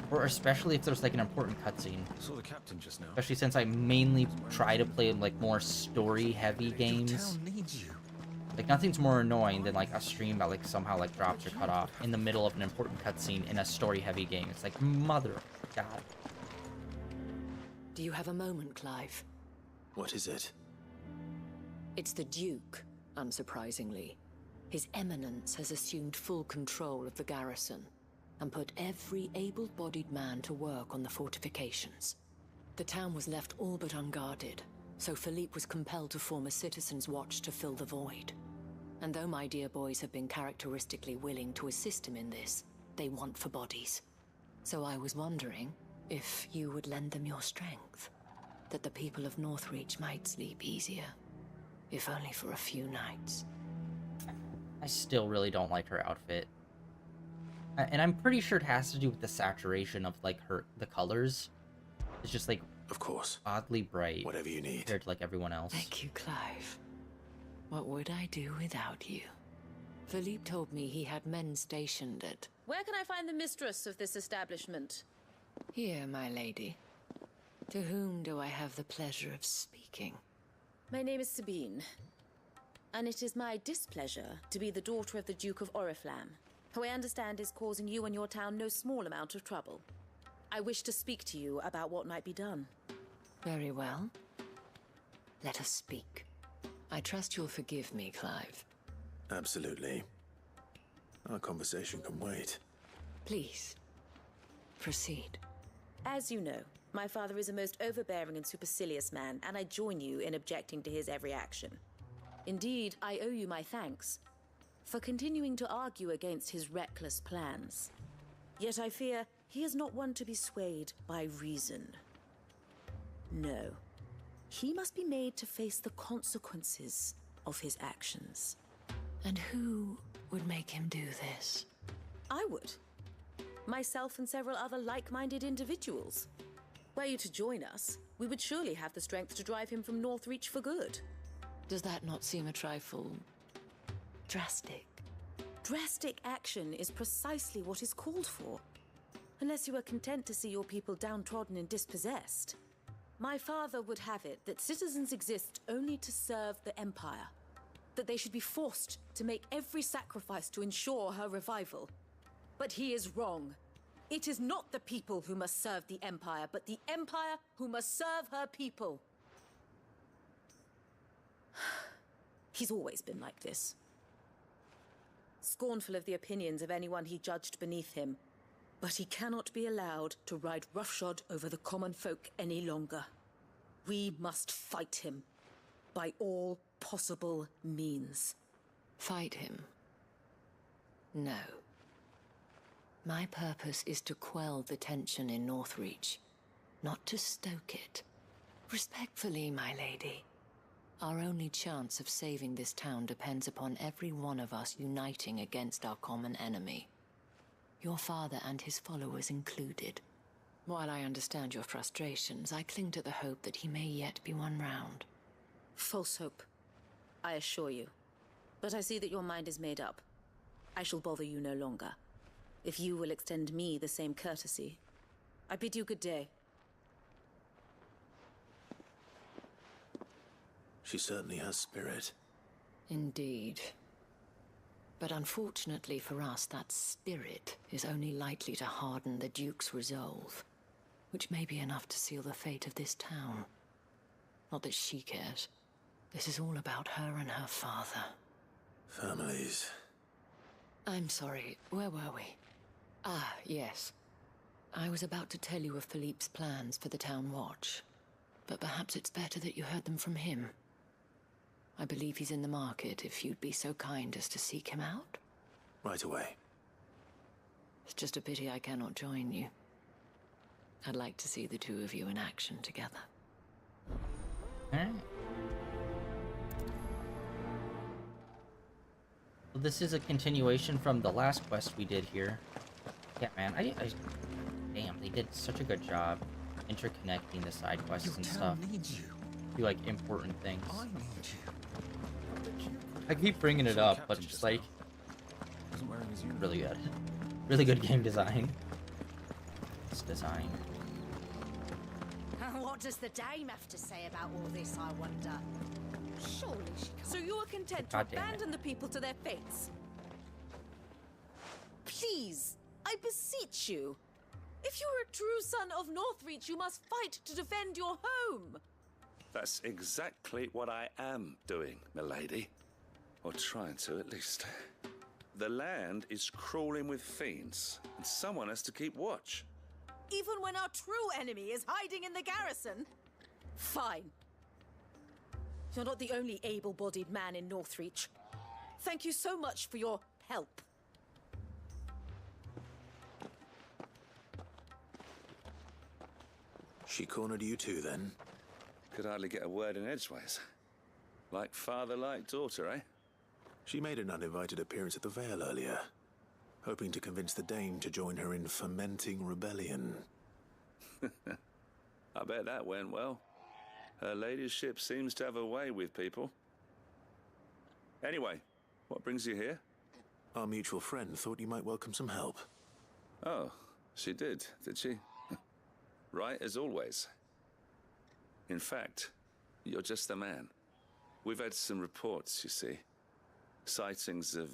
A: Or especially if there's, like, an important cutscene.
T: Saw the captain just now.
A: Especially since I mainly try to play, like, more story-heavy games. Like, nothing's more annoying than, like, a stream that, like, somehow, like, drops or cut off in the middle of an important cutscene in a story-heavy game. It's like, mother of God.
U: Do you have a moment, Clive?
D: What is it?
U: It's the Duke, unsurprisingly. His Eminence has assumed full control of the garrison and put every able-bodied man to work on the fortifications. The town was left all but unguarded, so Philippe was compelled to form a citizens' watch to fill the void. And though my dear boys have been characteristically willing to assist him in this, they want for bodies. So I was wondering if you would lend them your strength, that the people of Northreach might sleep easier, if only for a few nights.
A: I still really don't like her outfit. And I'm pretty sure it has to do with the saturation of, like, the colors. It's just, like,
D: of course,
A: oddly bright.
D: Whatever you need.
A: Compared to, like, everyone else.
U: Thank you, Clive. What would I do without you? Philippe told me he had men stationed at...
V: Where can I find the mistress of this establishment?
U: Here, my lady. To whom do I have the pleasure of speaking?
V: My name is Sabine, and it is my displeasure to be the daughter of the Duke of Oriflamme, who I understand is causing you and your town no small amount of trouble. I wish to speak to you about what might be done.
U: Very well. Let us speak. I trust you'll forgive me, Clive.
D: Absolutely. Our conversation can wait.
U: Please, proceed.
V: As you know, my father is a most overbearing and supercilious man, and I join you in objecting to his every action. Indeed, I owe you my thanks for continuing to argue against his reckless plans. Yet I fear he is not one to be swayed by reason. No. He must be made to face the consequences of his actions.
U: And who would make him do this?
V: I would. Myself and several other like-minded individuals. Were you to join us, we would surely have the strength to drive him from Northreach for good.
U: Does that not seem a trifle... drastic?
V: Drastic action is precisely what is called for. Unless you are content to see your people downtrodden and dispossessed. My father would have it that citizens exist only to serve the Empire. That they should be forced to make every sacrifice to ensure her revival. But he is wrong. It is not the people who must serve the Empire, but the Empire who must serve her people. He's always been like this. Scornful of the opinions of anyone he judged beneath him. But he cannot be allowed to ride roughshod over the common folk any longer. We must fight him by all possible means.
U: Fight him? No. My purpose is to quell the tension in Northreach, not to stoke it. Respectfully, my lady. Our only chance of saving this town depends upon every one of us uniting against our common enemy. Your father and his followers included. While I understand your frustrations, I cling to the hope that he may yet be won round.
V: False hope, I assure you. But I see that your mind is made up. I shall bother you no longer. If you will extend me the same courtesy, I bid you good day.
D: She certainly has spirit.
U: Indeed. But unfortunately for us, that spirit is only likely to harden the Duke's resolve, which may be enough to seal the fate of this town. Not that she cares. This is all about her and her father.
D: Families.
U: I'm sorry, where were we? Ah, yes. I was about to tell you of Philippe's plans for the town watch, but perhaps it's better that you heard them from him. I believe he's in the market, if you'd be so kind as to seek him out.
D: Right away.
U: It's just a pity I cannot join you. I'd like to see the two of you in action together.
A: Alright. Well, this is a continuation from the last quest we did here. Yeah, man, damn, they did such a good job interconnecting the side quests and stuff.
B: Needs you.
A: Do like important things.
B: I need you.
A: I keep bringing it up, but it's like really good. Really good game design. This design.
Q: What does the dame have to say about all this, I wonder? Surely she can't.
V: So you are content to
A: God damn it.
V: abandon the people to their fates? Please, I beseech you. If you are a true son of Northreach, you must fight to defend your home.
C: That's exactly what I am doing, milady. Or trying to, at least. The land is crawling with fiends, and someone has to keep watch.
V: Even when our true enemy is hiding in the garrison? Fine. You're not the only able-bodied man in Northreach. Thank you so much for your help.
D: She cornered you too, then?
C: Could hardly get a word in edgeways. Like father, like daughter, eh?
D: She made an uninvited appearance at the Vale earlier, hoping to convince the Dame to join her in fomenting rebellion.
C: I bet that went well. Her ladyship seems to have a way with people. Anyway, what brings you here?
D: Our mutual friend thought you might welcome some help.
C: Oh, she did she? Right as always. In fact, you're just the man. We've had some reports, you see. Sightings of,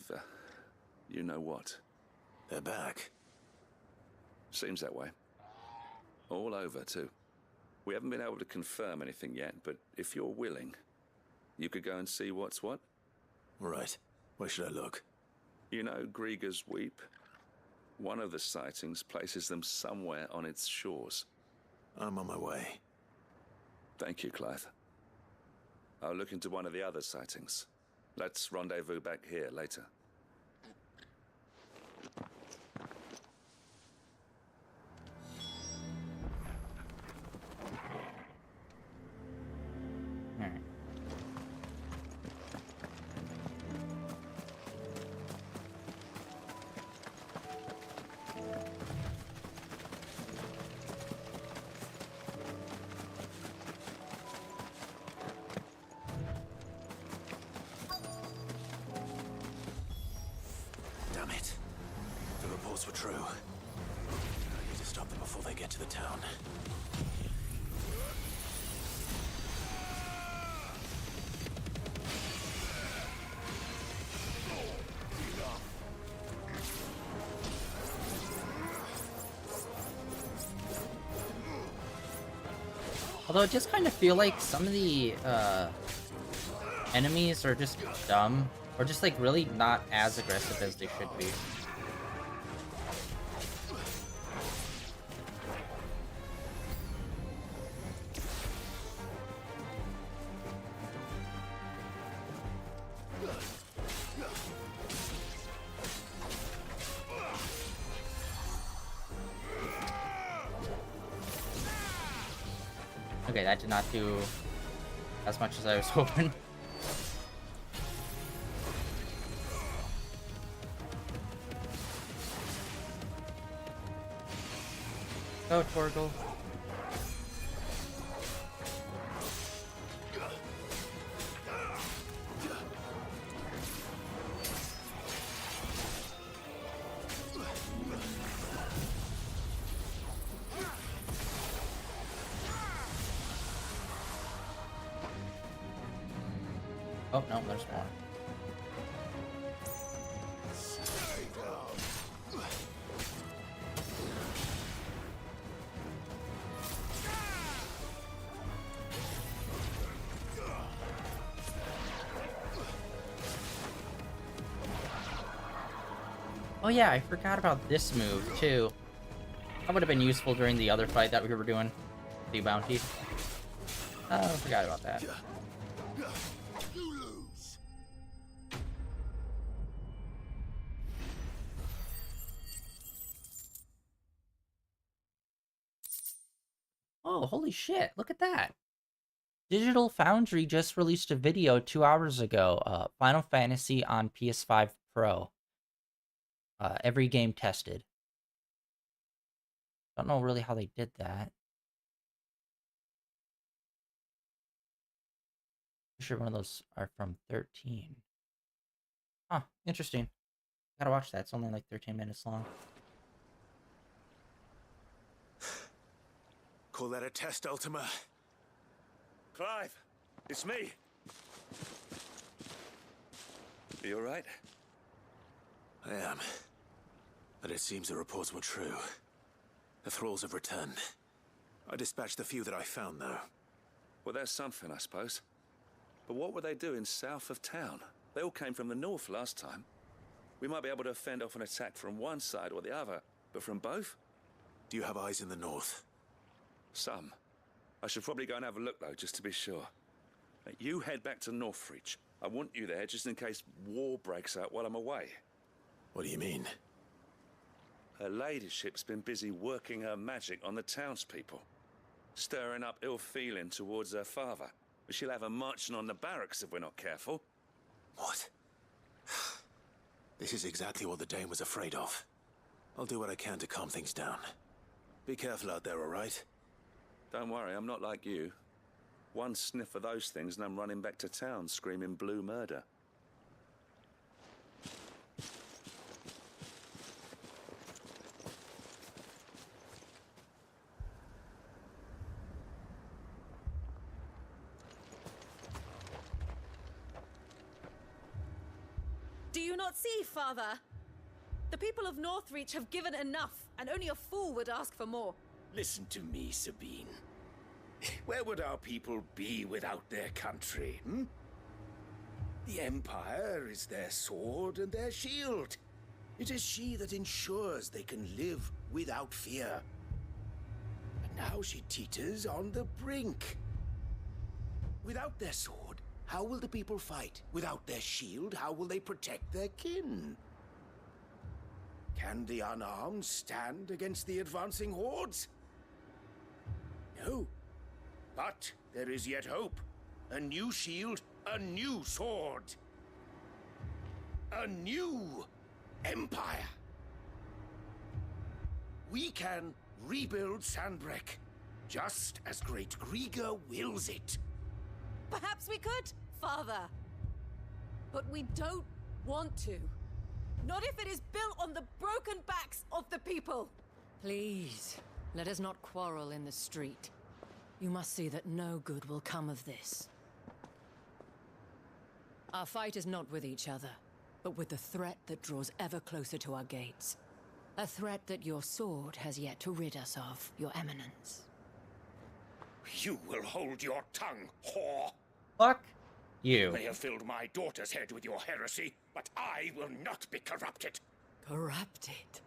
C: you know what.
D: They're back.
C: Seems that way. All over, too. We haven't been able to confirm anything yet, but if you're willing, you could go and see what's what.
D: Right. Where should I look?
C: You know Griga's Weep? One of the sightings places them somewhere on its shores.
D: I'm on my way.
C: Thank you, Clive. I'll look into one of the other sightings. Let's rendezvous back here later.
A: Alright.
D: Damn it. The reports were true. I need to stop them before they get to the town.
A: Although I just kind of feel like some of the enemies are just dumb, or just like really not as aggressive as they should be. Okay, that did not do as much as I was hoping. Go, Torgal. Oh, no, there's more. Oh yeah, I forgot about this move, too. That would have been useful during the other fight that we were doing. The bounty. Oh, I forgot about that. Oh, holy shit, look at that. Digital Foundry just released a video 2 hours ago. Final Fantasy on PS5 Pro. Every game tested. Don't know really how they did that. I'm sure one of those are from 13. Huh, interesting. Gotta watch that. It's only like 13 minutes long.
D: Call that a test, Ultima?
C: Clive, it's me. Are you alright?
D: I am. But it seems the reports were true. The thralls have returned. I dispatched the few that I found, though.
C: Well, that's something, I suppose. But what were they doing south of town? They all came from the north last time. We might be able to fend off an attack from one side or the other, but from both?
D: Do you have eyes in the north?
C: Some. I should probably go and have a look, though, just to be sure. Now, you head back to Northreach. I want you there just in case war breaks out while I'm away.
D: What do you mean?
C: Her ladyship's been busy working her magic on the townspeople, stirring up ill feeling towards her father. But she'll have her marching on the barracks if we're not careful.
D: What? This is exactly what the Dane was afraid of. I'll do what I can to calm things down. Be careful out there, all right?
C: Don't worry, I'm not like you. One sniff of those things and I'm running back to town screaming blue murder.
V: Do you not see, Father? The people of Northreach have given enough, and only a fool would ask for more.
H: Listen to me, Sabine. Where would our people be without their country, hmm? The Empire is their sword and their shield. It is she that ensures they can live without fear. But now she teeters on the brink. Without their sword, how will the people fight? Without their shield, how will they protect their kin? Can the unarmed stand against the advancing hordes? No. But there is yet hope. A new shield, a new sword. A new empire. We can rebuild Sandbreck, just as Great Grieger wills it.
V: Perhaps we could, Father. But we don't want to. Not if it is built on the broken backs of the people.
U: Please, let us not quarrel in the street. You must see that no good will come of this. Our fight is not with each other, but with the threat that draws ever closer to our gates. A threat that your sword has yet to rid us of, Your Eminence.
H: You will hold your tongue, whore.
A: Fuck you.
H: May have filled my daughter's head with your heresy, but I will not be corrupted.
U: Corrupted?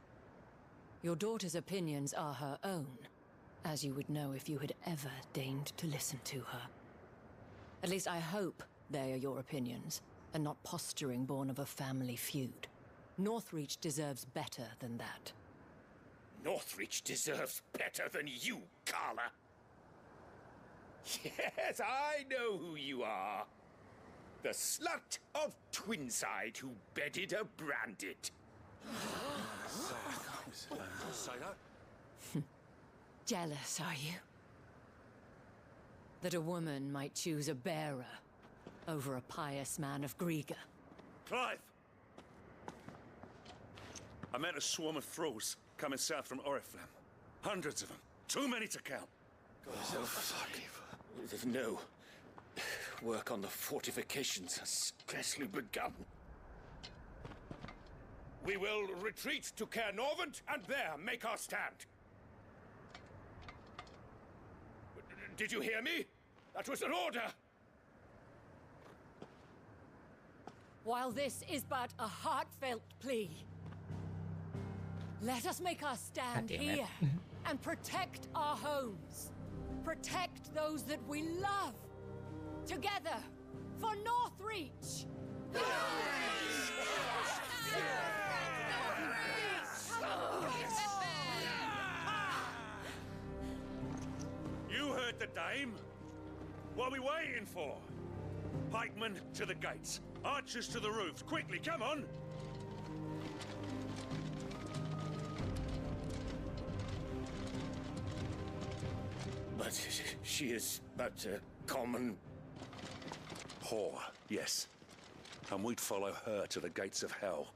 U: Your daughter's opinions are her own, as you would know if you had ever deigned to listen to her. At least I hope they are your opinions, and not posturing born of a family feud. Northreach deserves better than that.
H: Northreach deserves better than you, Carla. Yes, I know who you are. The slut of Twinside who bedded a branded.
S: Say that?
U: Jealous, are you? That a woman might choose a bearer over a pious man of Griga.
J: Clive! I met a swarm of thralls coming south from Oriflamme. Hundreds of them. Too many to count.
H: Oh, fuck. No. Work on the fortifications has scarcely begun.
F: We will retreat to Caer Norvent and there make our stand. Did you hear me? That was an order!
U: While this is but a heartfelt plea, let us make our stand here and protect our homes. Protect those that we love. Together, for Northreach!
J: You heard the dame. What are we waiting for? Pikemen to the gates. Archers to the roofs. Quickly, come on!
H: But she is but a common...
J: whore, yes. And we'd follow her to the gates of hell.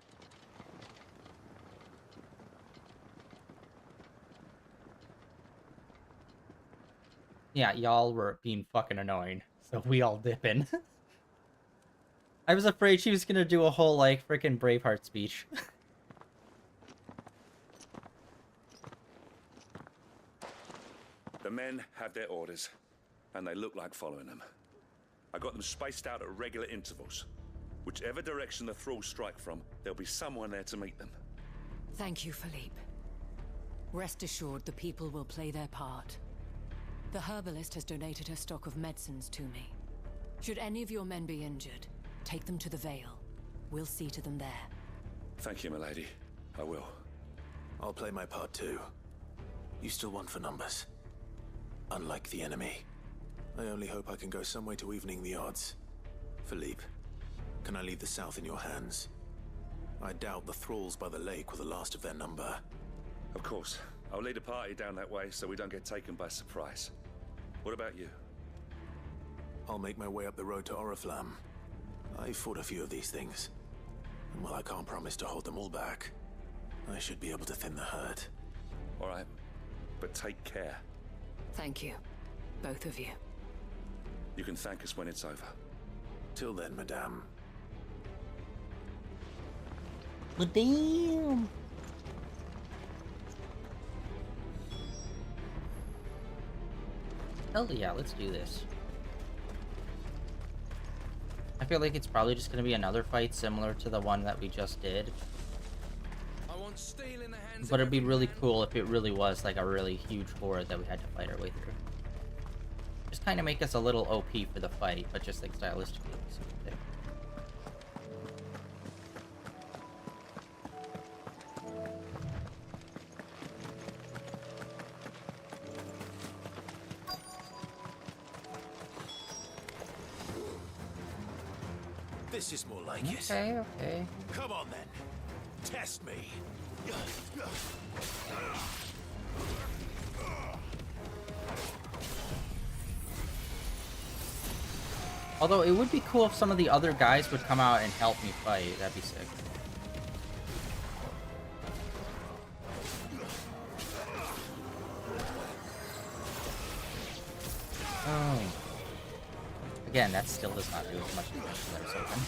A: Yeah, y'all were being fucking annoying, so we all dip in. I was afraid she was gonna do a whole, like, frickin' Braveheart speech.
J: The men have their orders, and they look like following them. I got them spaced out at regular intervals. Whichever direction the thralls strike from, there'll be someone there to meet them.
U: Thank you, Philippe. Rest assured the people will play their part. The herbalist has donated her stock of medicines to me. Should any of your men be injured, take them to the Vale. We'll see to them there.
J: Thank you, milady. I will.
D: I'll play my part too. You still want for numbers. Unlike the enemy. I only hope I can go some way to evening the odds. Philippe, can I leave the south in your hands? I doubt the thralls by the lake were the last of their number.
J: Of course. I'll lead a party down that way so we don't get taken by surprise. What about you?
D: I'll make my way up the road to Oriflamme. I fought a few of these things. And while I can't promise to hold them all back, I should be able to thin the herd.
J: All right. But take care.
U: Thank you. Both of you.
J: You can thank us when it's over.
D: Till then, madame.
A: Madame! Hell yeah, let's do this. I feel like it's probably just gonna be another fight similar to the one that we just did.
S: I want steel in the hands
A: But it'd be really cool if it really was like a really huge horde that we had to fight our way through. Just kind of make us a little OP for the fight, but just like stylistically. Thing.
D: This is more like it.
A: Okay.
D: Come on then. Test me.
A: Although it would be cool if some of the other guys would come out and help me fight. That'd be sick. Oh. Again, that still does not do as much damage as I was hoping.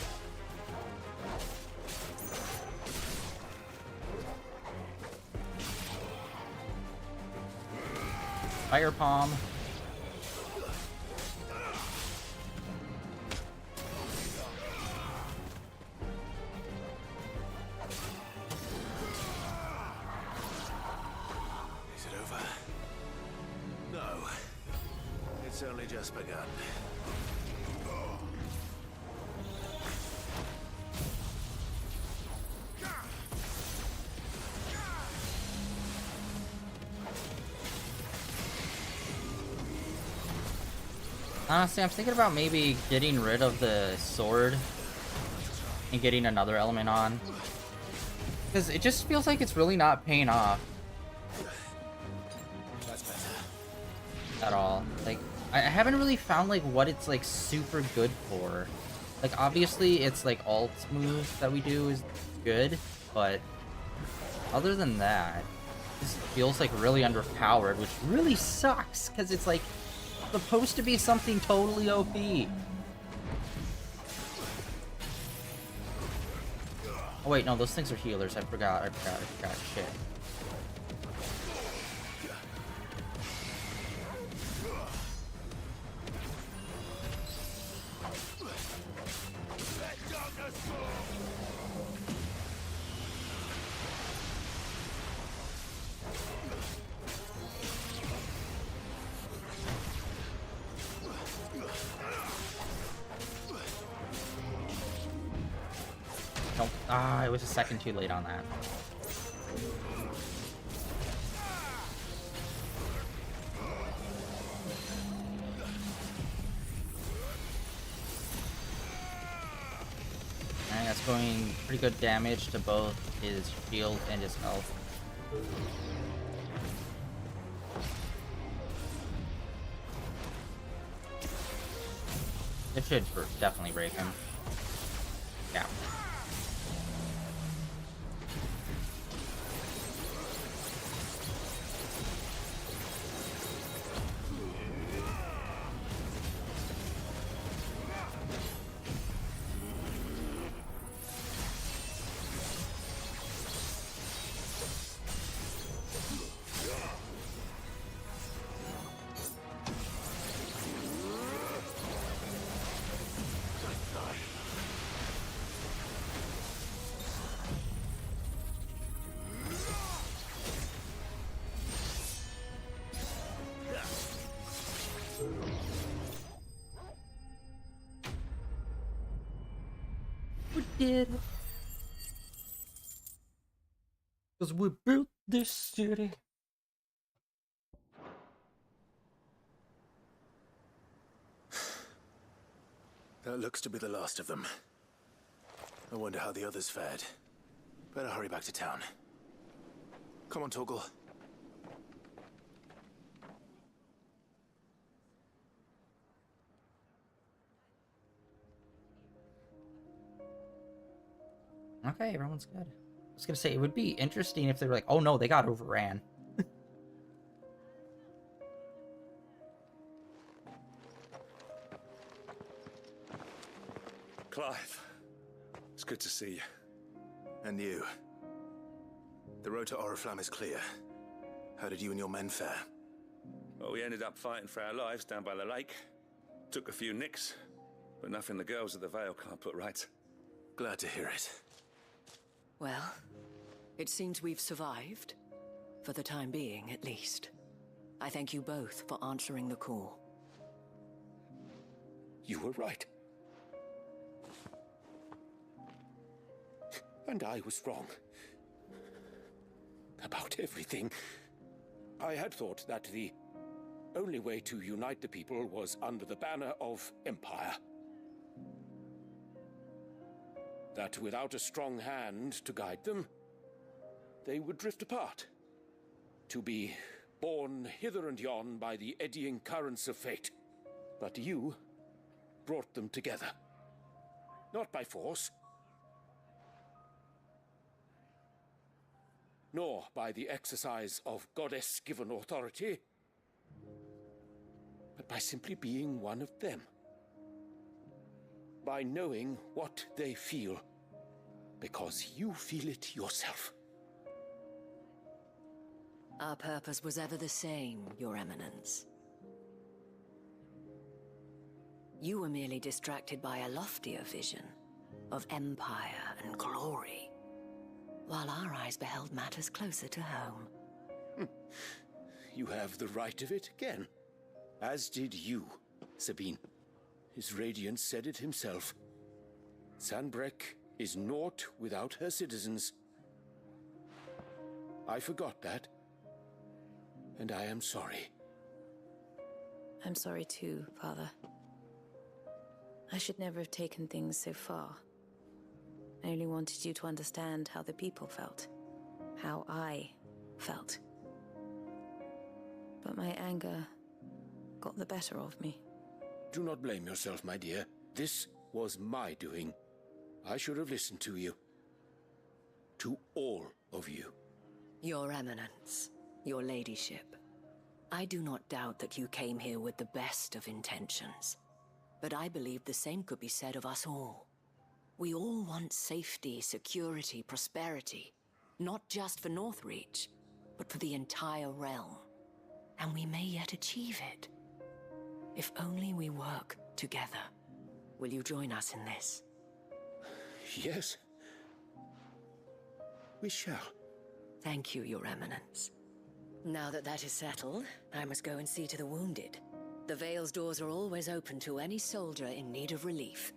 A: Fire Palm.
D: It's only just begun.
A: Honestly, I'm thinking about maybe getting rid of the sword and getting another element on. Because it just feels like it's really not paying off.
D: That's better.
A: At all. Like, I haven't really found, like, what it's, like, super good for. Like, obviously, it's, like, alt moves that we do is good, but other than that, this feels, like, really underpowered, which really sucks, because it's, like, supposed to be something totally OP. Oh wait, no, those things are healers. I forgot. Shit. Nope. Ah, it was a second too late on that. Alright, that's going pretty good damage to both his shield and his health. It should definitely break him. Yeah. Did because we built this city.
D: That looks to be the last of them. I wonder how the others fared. Better hurry back to town. Come on, Torgal.
A: Okay, everyone's good. I was gonna say, it would be interesting if they were like, oh no, they got overran.
J: Clive, it's good to see you.
D: And you. The road to Oriflamme is clear. How did you and your men fare?
J: Well, we ended up fighting for our lives down by the lake. Took a few nicks, but nothing the girls at the Vale can't put right.
D: Glad to hear it.
U: Well, it seems we've survived. For the time being, at least. I thank you both for answering the call.
H: You were right. And I was wrong. About everything. I had thought that the only way to unite the people was under the banner of Empire. That without a strong hand to guide them, they would drift apart. To be borne hither and yon by the eddying currents of fate. But you brought them together. Not by force, nor by the exercise of goddess-given authority, but by simply being one of them. By knowing what they feel, because you feel it yourself.
U: Our purpose was ever the same, Your Eminence. You were merely distracted by a loftier vision of empire and glory, while our eyes beheld matters closer to home.
H: You have the right of it again. As did you, Sabine. His radiance said it himself. Sanbreque is naught without her citizens. I forgot that, and I am sorry.
V: I'm sorry too, Father. I should never have taken things so far. I only wanted you to understand how the people felt. How I felt. But my anger got the better of me.
H: Do not blame yourself, my dear. This was my doing. I should have listened to you. To all of you.
U: Your Eminence, your ladyship, I do not doubt that you came here with the best of intentions. But I believe the same could be said of us all. We all want safety, security, prosperity. Not just for Northreach, but for the entire realm. And we may yet achieve it. If only we work together. Will you join us in this?
H: Yes. We shall.
U: Thank you, Your Eminence. Now that that is settled, I must go and see to the wounded. The Vale's doors are always open to any soldier in need of relief.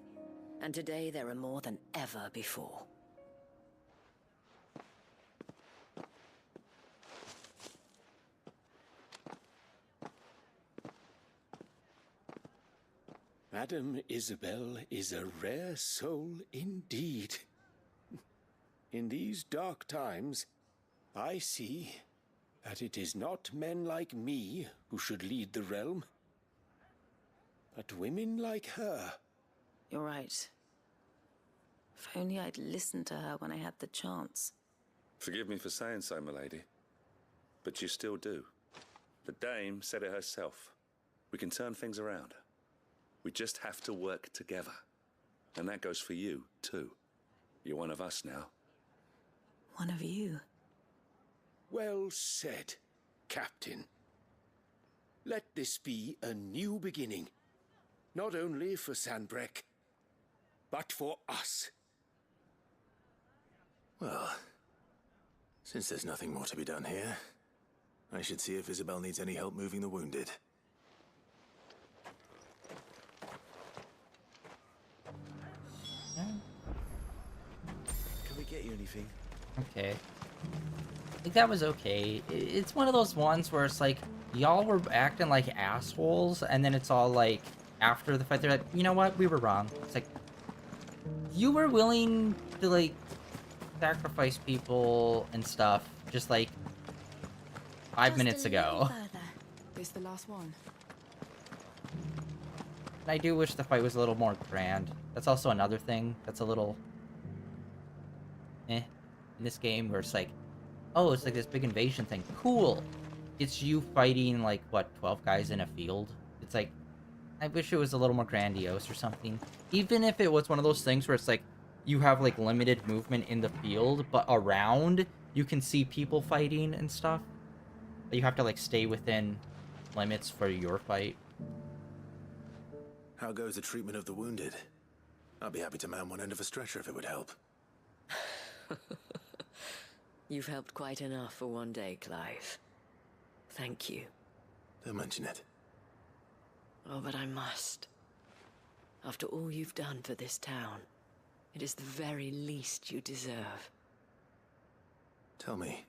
U: And today there are more than ever before.
H: Madame Isabel is a rare soul indeed. In these dark times, I see that it is not men like me who should lead the realm, but women like her.
V: You're right. If only I'd listened to her when I had the chance.
J: Forgive me for saying so, milady, but you still do. The dame said it herself. We can turn things around. We just have to work together. And that goes for you, too. You're one of us now.
V: One of you?
H: Well said, Captain. Let this be a new beginning. Not only for Sanbreque, but for us.
D: Well, since there's nothing more to be done here, I should see if Isabel needs any help moving the wounded.
S: Can we get you anything?
A: Okay. Like, that was okay. It's one of those ones where it's like, y'all were acting like assholes, and then it's all like, after the fight, they're like, you know what, we were wrong. It's like, you were willing to, like, sacrifice people and stuff, just like, 5 minutes ago.
V: This the last one?
A: And I do wish the fight was a little more grand. That's also another thing that's a little in this game, where it's like, oh, it's like this big invasion thing. Cool. It's you fighting, like, what, 12 guys in a field? It's like, I wish it was a little more grandiose or something. Even if it was one of those things where it's like, you have, like, limited movement in the field, but around, you can see people fighting and stuff. But you have to, like, stay within limits for your fight.
D: How goes the treatment of the wounded? I'd be happy to man one end of a stretcher if it would help.
U: You've helped quite enough for one day, Clive. Thank you.
D: Don't mention it.
U: Oh, but I must. After all you've done for this town, it is the very least you deserve.
D: Tell me,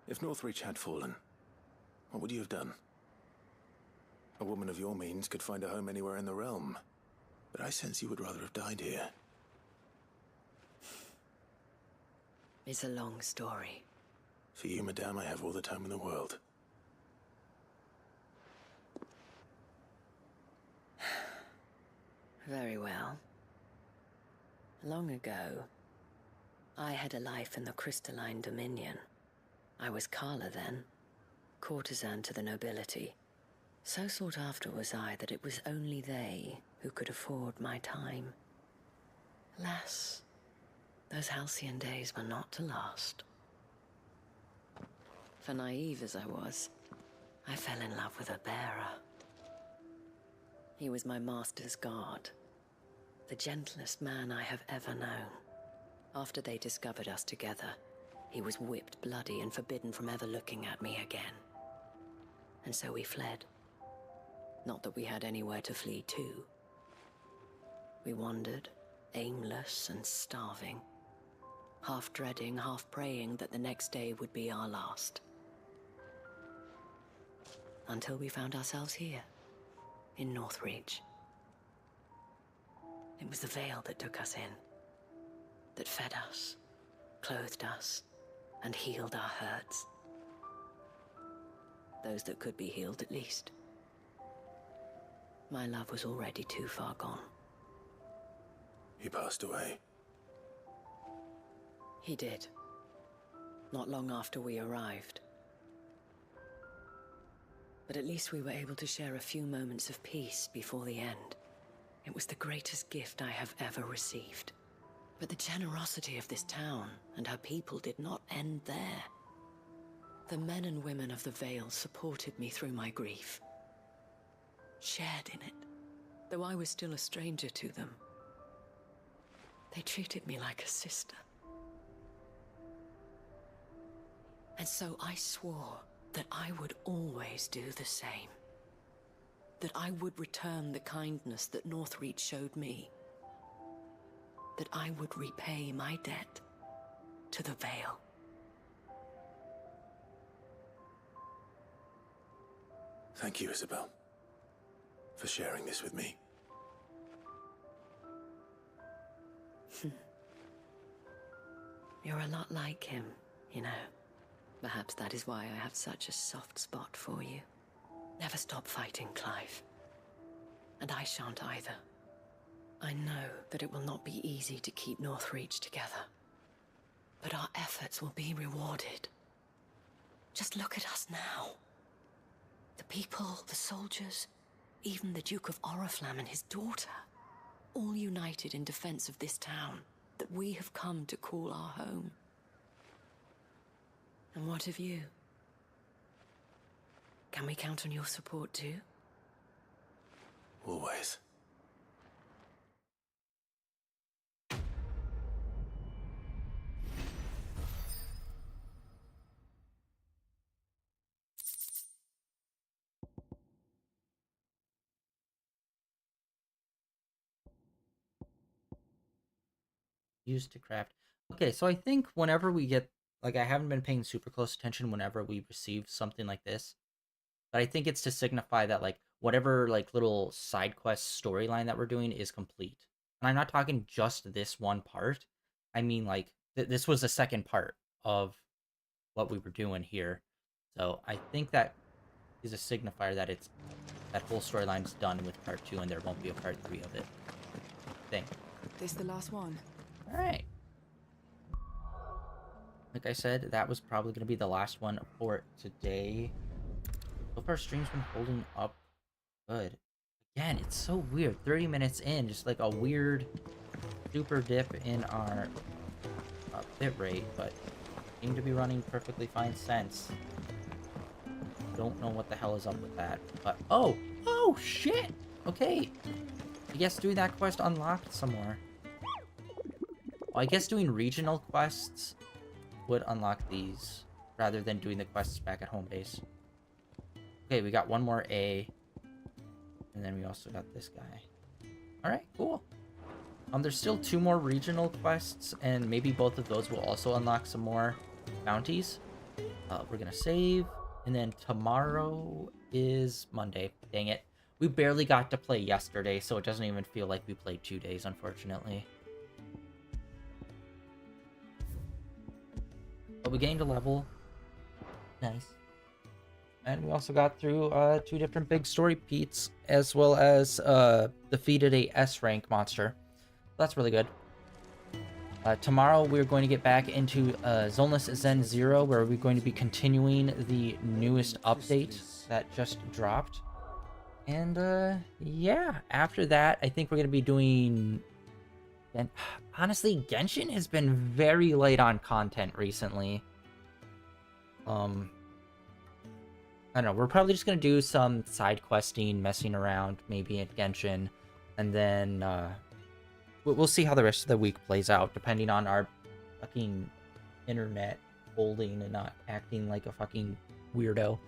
D: if Northreach had fallen, what would you have done? A woman of your means could find a home anywhere in the realm, but I sense you would rather have died here.
U: It's a long story.
D: For you, madame, I have all the time in the world.
U: Very well. Long ago, I had a life in the crystalline dominion. I was Carla then, courtesan to the nobility. So sought after was I that it was only they who could afford my time. Alas, those halcyon days were not to last. For naive as I was, I fell in love with a bearer. He was my master's guard, the gentlest man I have ever known. After they discovered us together, he was whipped bloody and forbidden from ever looking at me again. And so we fled. Not that we had anywhere to flee to. We wandered, aimless and starving, half dreading, half praying that the next day would be our last. Until we found ourselves here, in Northreach. It was the Veil that took us in, that fed us, clothed us, and healed our hurts. Those that could be healed, at least. My love was already too far gone.
D: He passed away.
U: He did. Not long after we arrived. But at least we were able to share a few moments of peace before the end. It was the greatest gift I have ever received. But the generosity of this town and her people did not end there. The men and women of the Vale supported me through my grief. Shared in it, though I was still a stranger to them. They treated me like a sister. And so I swore that I would always do the same. That I would return the kindness that Northreach showed me. That I would repay my debt to the Vale.
D: Thank you, Isabel, for sharing this with me.
U: You're a lot like him, you know. Perhaps that is why I have such a soft spot for you. Never stop fighting, Clive. And I shan't either. I know that it will not be easy to keep Northreach together. But our efforts will be rewarded. Just look at us now. The people, the soldiers, even the Duke of Oriflamme and his daughter, all united in defense of this town that we have come to call our home. And what of you? Can we count on your support too?
D: Always.
A: Used to craft. Okay, so I think whenever we get, like, I haven't been paying super close attention whenever we receive something like this, but I think it's to signify that, like, whatever, like, little side quest storyline that we're doing is complete. And I'm not talking just this one part. I mean, like, this was the second part of what we were doing here. So I think that is a signifier that that whole storyline's done with part 2 and there won't be a part 3 of it. I think.
K: This the last one?
A: Alright. Like I said, that was probably going to be the last one for today. So far, stream's been holding up good. Again, it's so weird. 30 minutes in, just like a weird super dip in our bit rate, but seem to be running perfectly fine since. Don't know what the hell is up with that. But, oh, shit! Okay. I guess doing that quest unlocked some more. Well, I guess doing regional quests would unlock these rather than doing the quests back at home base. Okay, we got one more A. And then we also got this guy. Alright, cool. There's still 2 more regional quests, and maybe both of those will also unlock some more bounties. We're gonna save, and then tomorrow is Monday. Dang it. We barely got to play yesterday, so it doesn't even feel like we played 2 days, unfortunately. But we gained a level. Nice. And we also got through 2 different big story peats, as well as defeated a S rank monster. That's really good. Tomorrow we're going to get back into Zoneless Zen 0, where we're going to be continuing the newest update that just dropped. And yeah, after that, I think we're going to be doing... And honestly, Genshin has been very light on content recently. I don't know, we're probably just going to do some side questing, messing around, maybe at Genshin, and then we'll see how the rest of the week plays out, depending on our fucking internet holding and not acting like a fucking weirdo.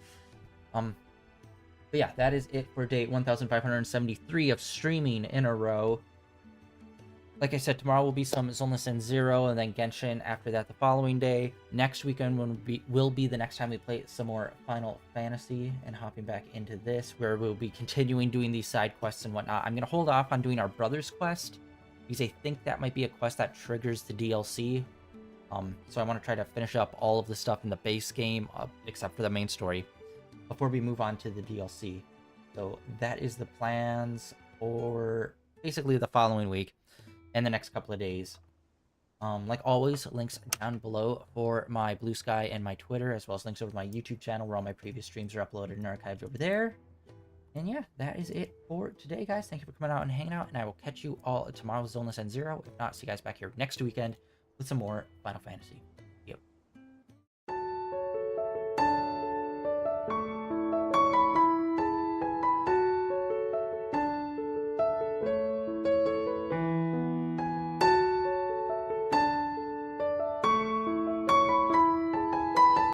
A: But yeah, that is it for day 1573 of streaming in a row. Like I said, tomorrow will be some Zonless and Zero, and then Genshin after that the following day. Next weekend will be the next time we play some more Final Fantasy, and hopping back into this, where we'll be continuing doing these side quests and whatnot. I'm going to hold off on doing our Brothers quest, because I think that might be a quest that triggers the DLC. So I want to try to finish up all of the stuff in the base game, except for the main story, before we move on to the DLC. So that is the plans for basically the following week and the next couple of days. Like always, links down below for my Blue Sky and my Twitter, as well as links over to my YouTube channel where all my previous streams are uploaded and archived over there. And yeah, that is it for today, guys. Thank you for coming out and hanging out, and I will catch you all tomorrow with Zoneless and Zero. If not, see you guys back here next weekend with some more Final Fantasy.